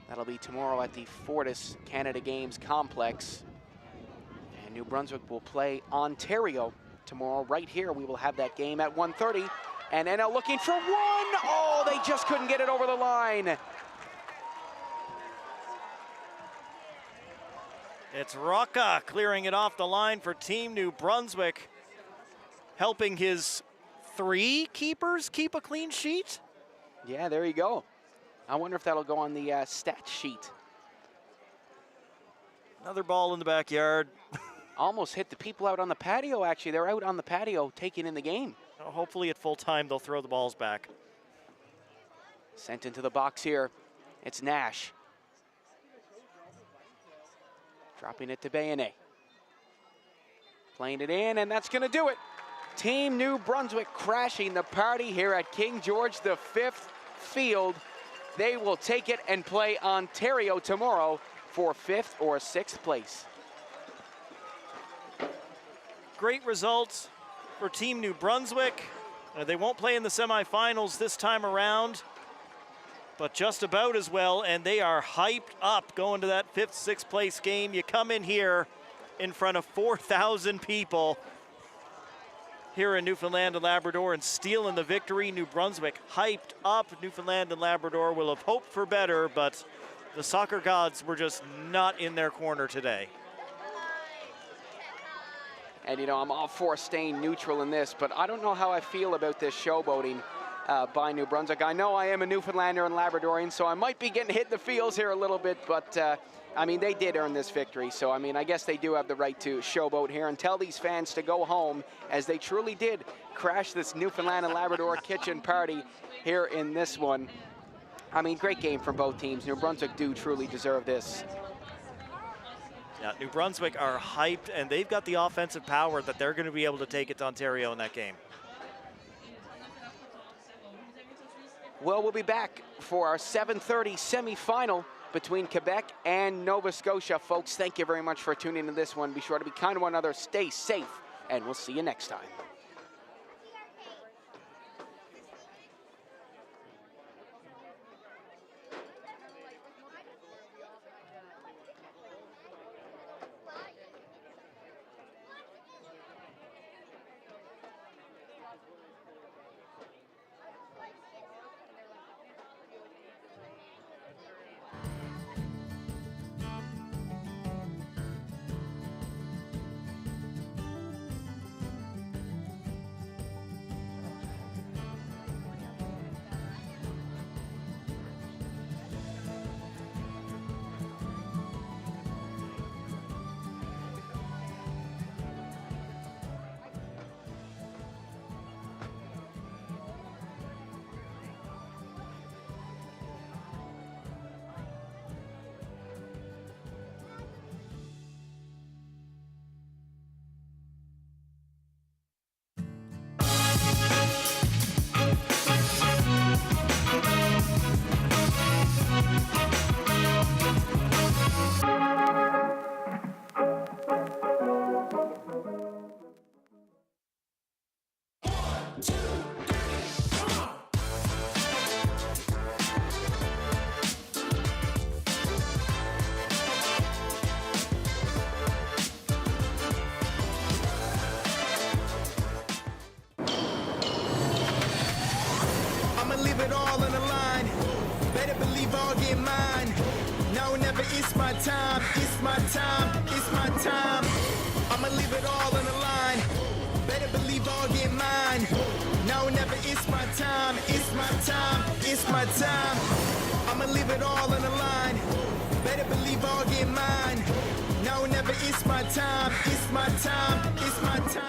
That'll be tomorrow at the Fortis Canada Games Complex. And New Brunswick will play Ontario tomorrow. Right here, we will have that game at 1:30. And NL looking for one. Oh, they just couldn't get it over the line. It's Rocca clearing it off the line for Team New Brunswick, helping his 3 keepers keep a clean sheet. Yeah, there you go. I wonder if that'll go on the stat sheet. Another ball in the backyard. Almost hit the people out on the patio, actually. They're out on the patio taking in the game. Well, hopefully at full time they'll throw the balls back. Sent into the box here. It's Nash. Dropping it to Bayonnet. Playing it in, and that's going to do it. Team New Brunswick crashing the party here at King George V Field. They will take it and play Ontario tomorrow for 5th or 6th place. Great results for Team New Brunswick. They won't play in the semifinals this time around, but just about as well, and they are hyped up going to that 5th, 6th place game. You come in here in front of 4,000 people here in Newfoundland and Labrador and stealing the victory. New Brunswick hyped up. Newfoundland and Labrador will have hoped for better, but the soccer gods were just not in their corner today. And, you know, I'm all for staying neutral in this, but I don't know how I feel about this showboating by New Brunswick. I know I am a Newfoundlander and Labradorian, so I might be getting hit in the feels here a little bit, but I mean, they did earn this victory. So, I mean, I guess they do have the right to showboat here and tell these fans to go home, as they truly did crash this Newfoundland and Labrador kitchen party here in this one. I mean, great game from both teams. New Brunswick do truly deserve this. Yeah, New Brunswick are hyped, and they've got the offensive power that they're going to be able to take it to Ontario in that game. Well, we'll be back for our 7:30 semifinal between Quebec and Nova Scotia. Folks, thank you very much for tuning in to this one. Be sure to be kind to one another, stay safe, and we'll see you next time. time, it's my time. I'ma leave it all on the line. Better believe I'll get mine. Now or never, it's my time, it's my time, it's my time. I'ma leave it all on the line. Better believe I'll get mine. Now or never, it's my time, it's my time, it's my time.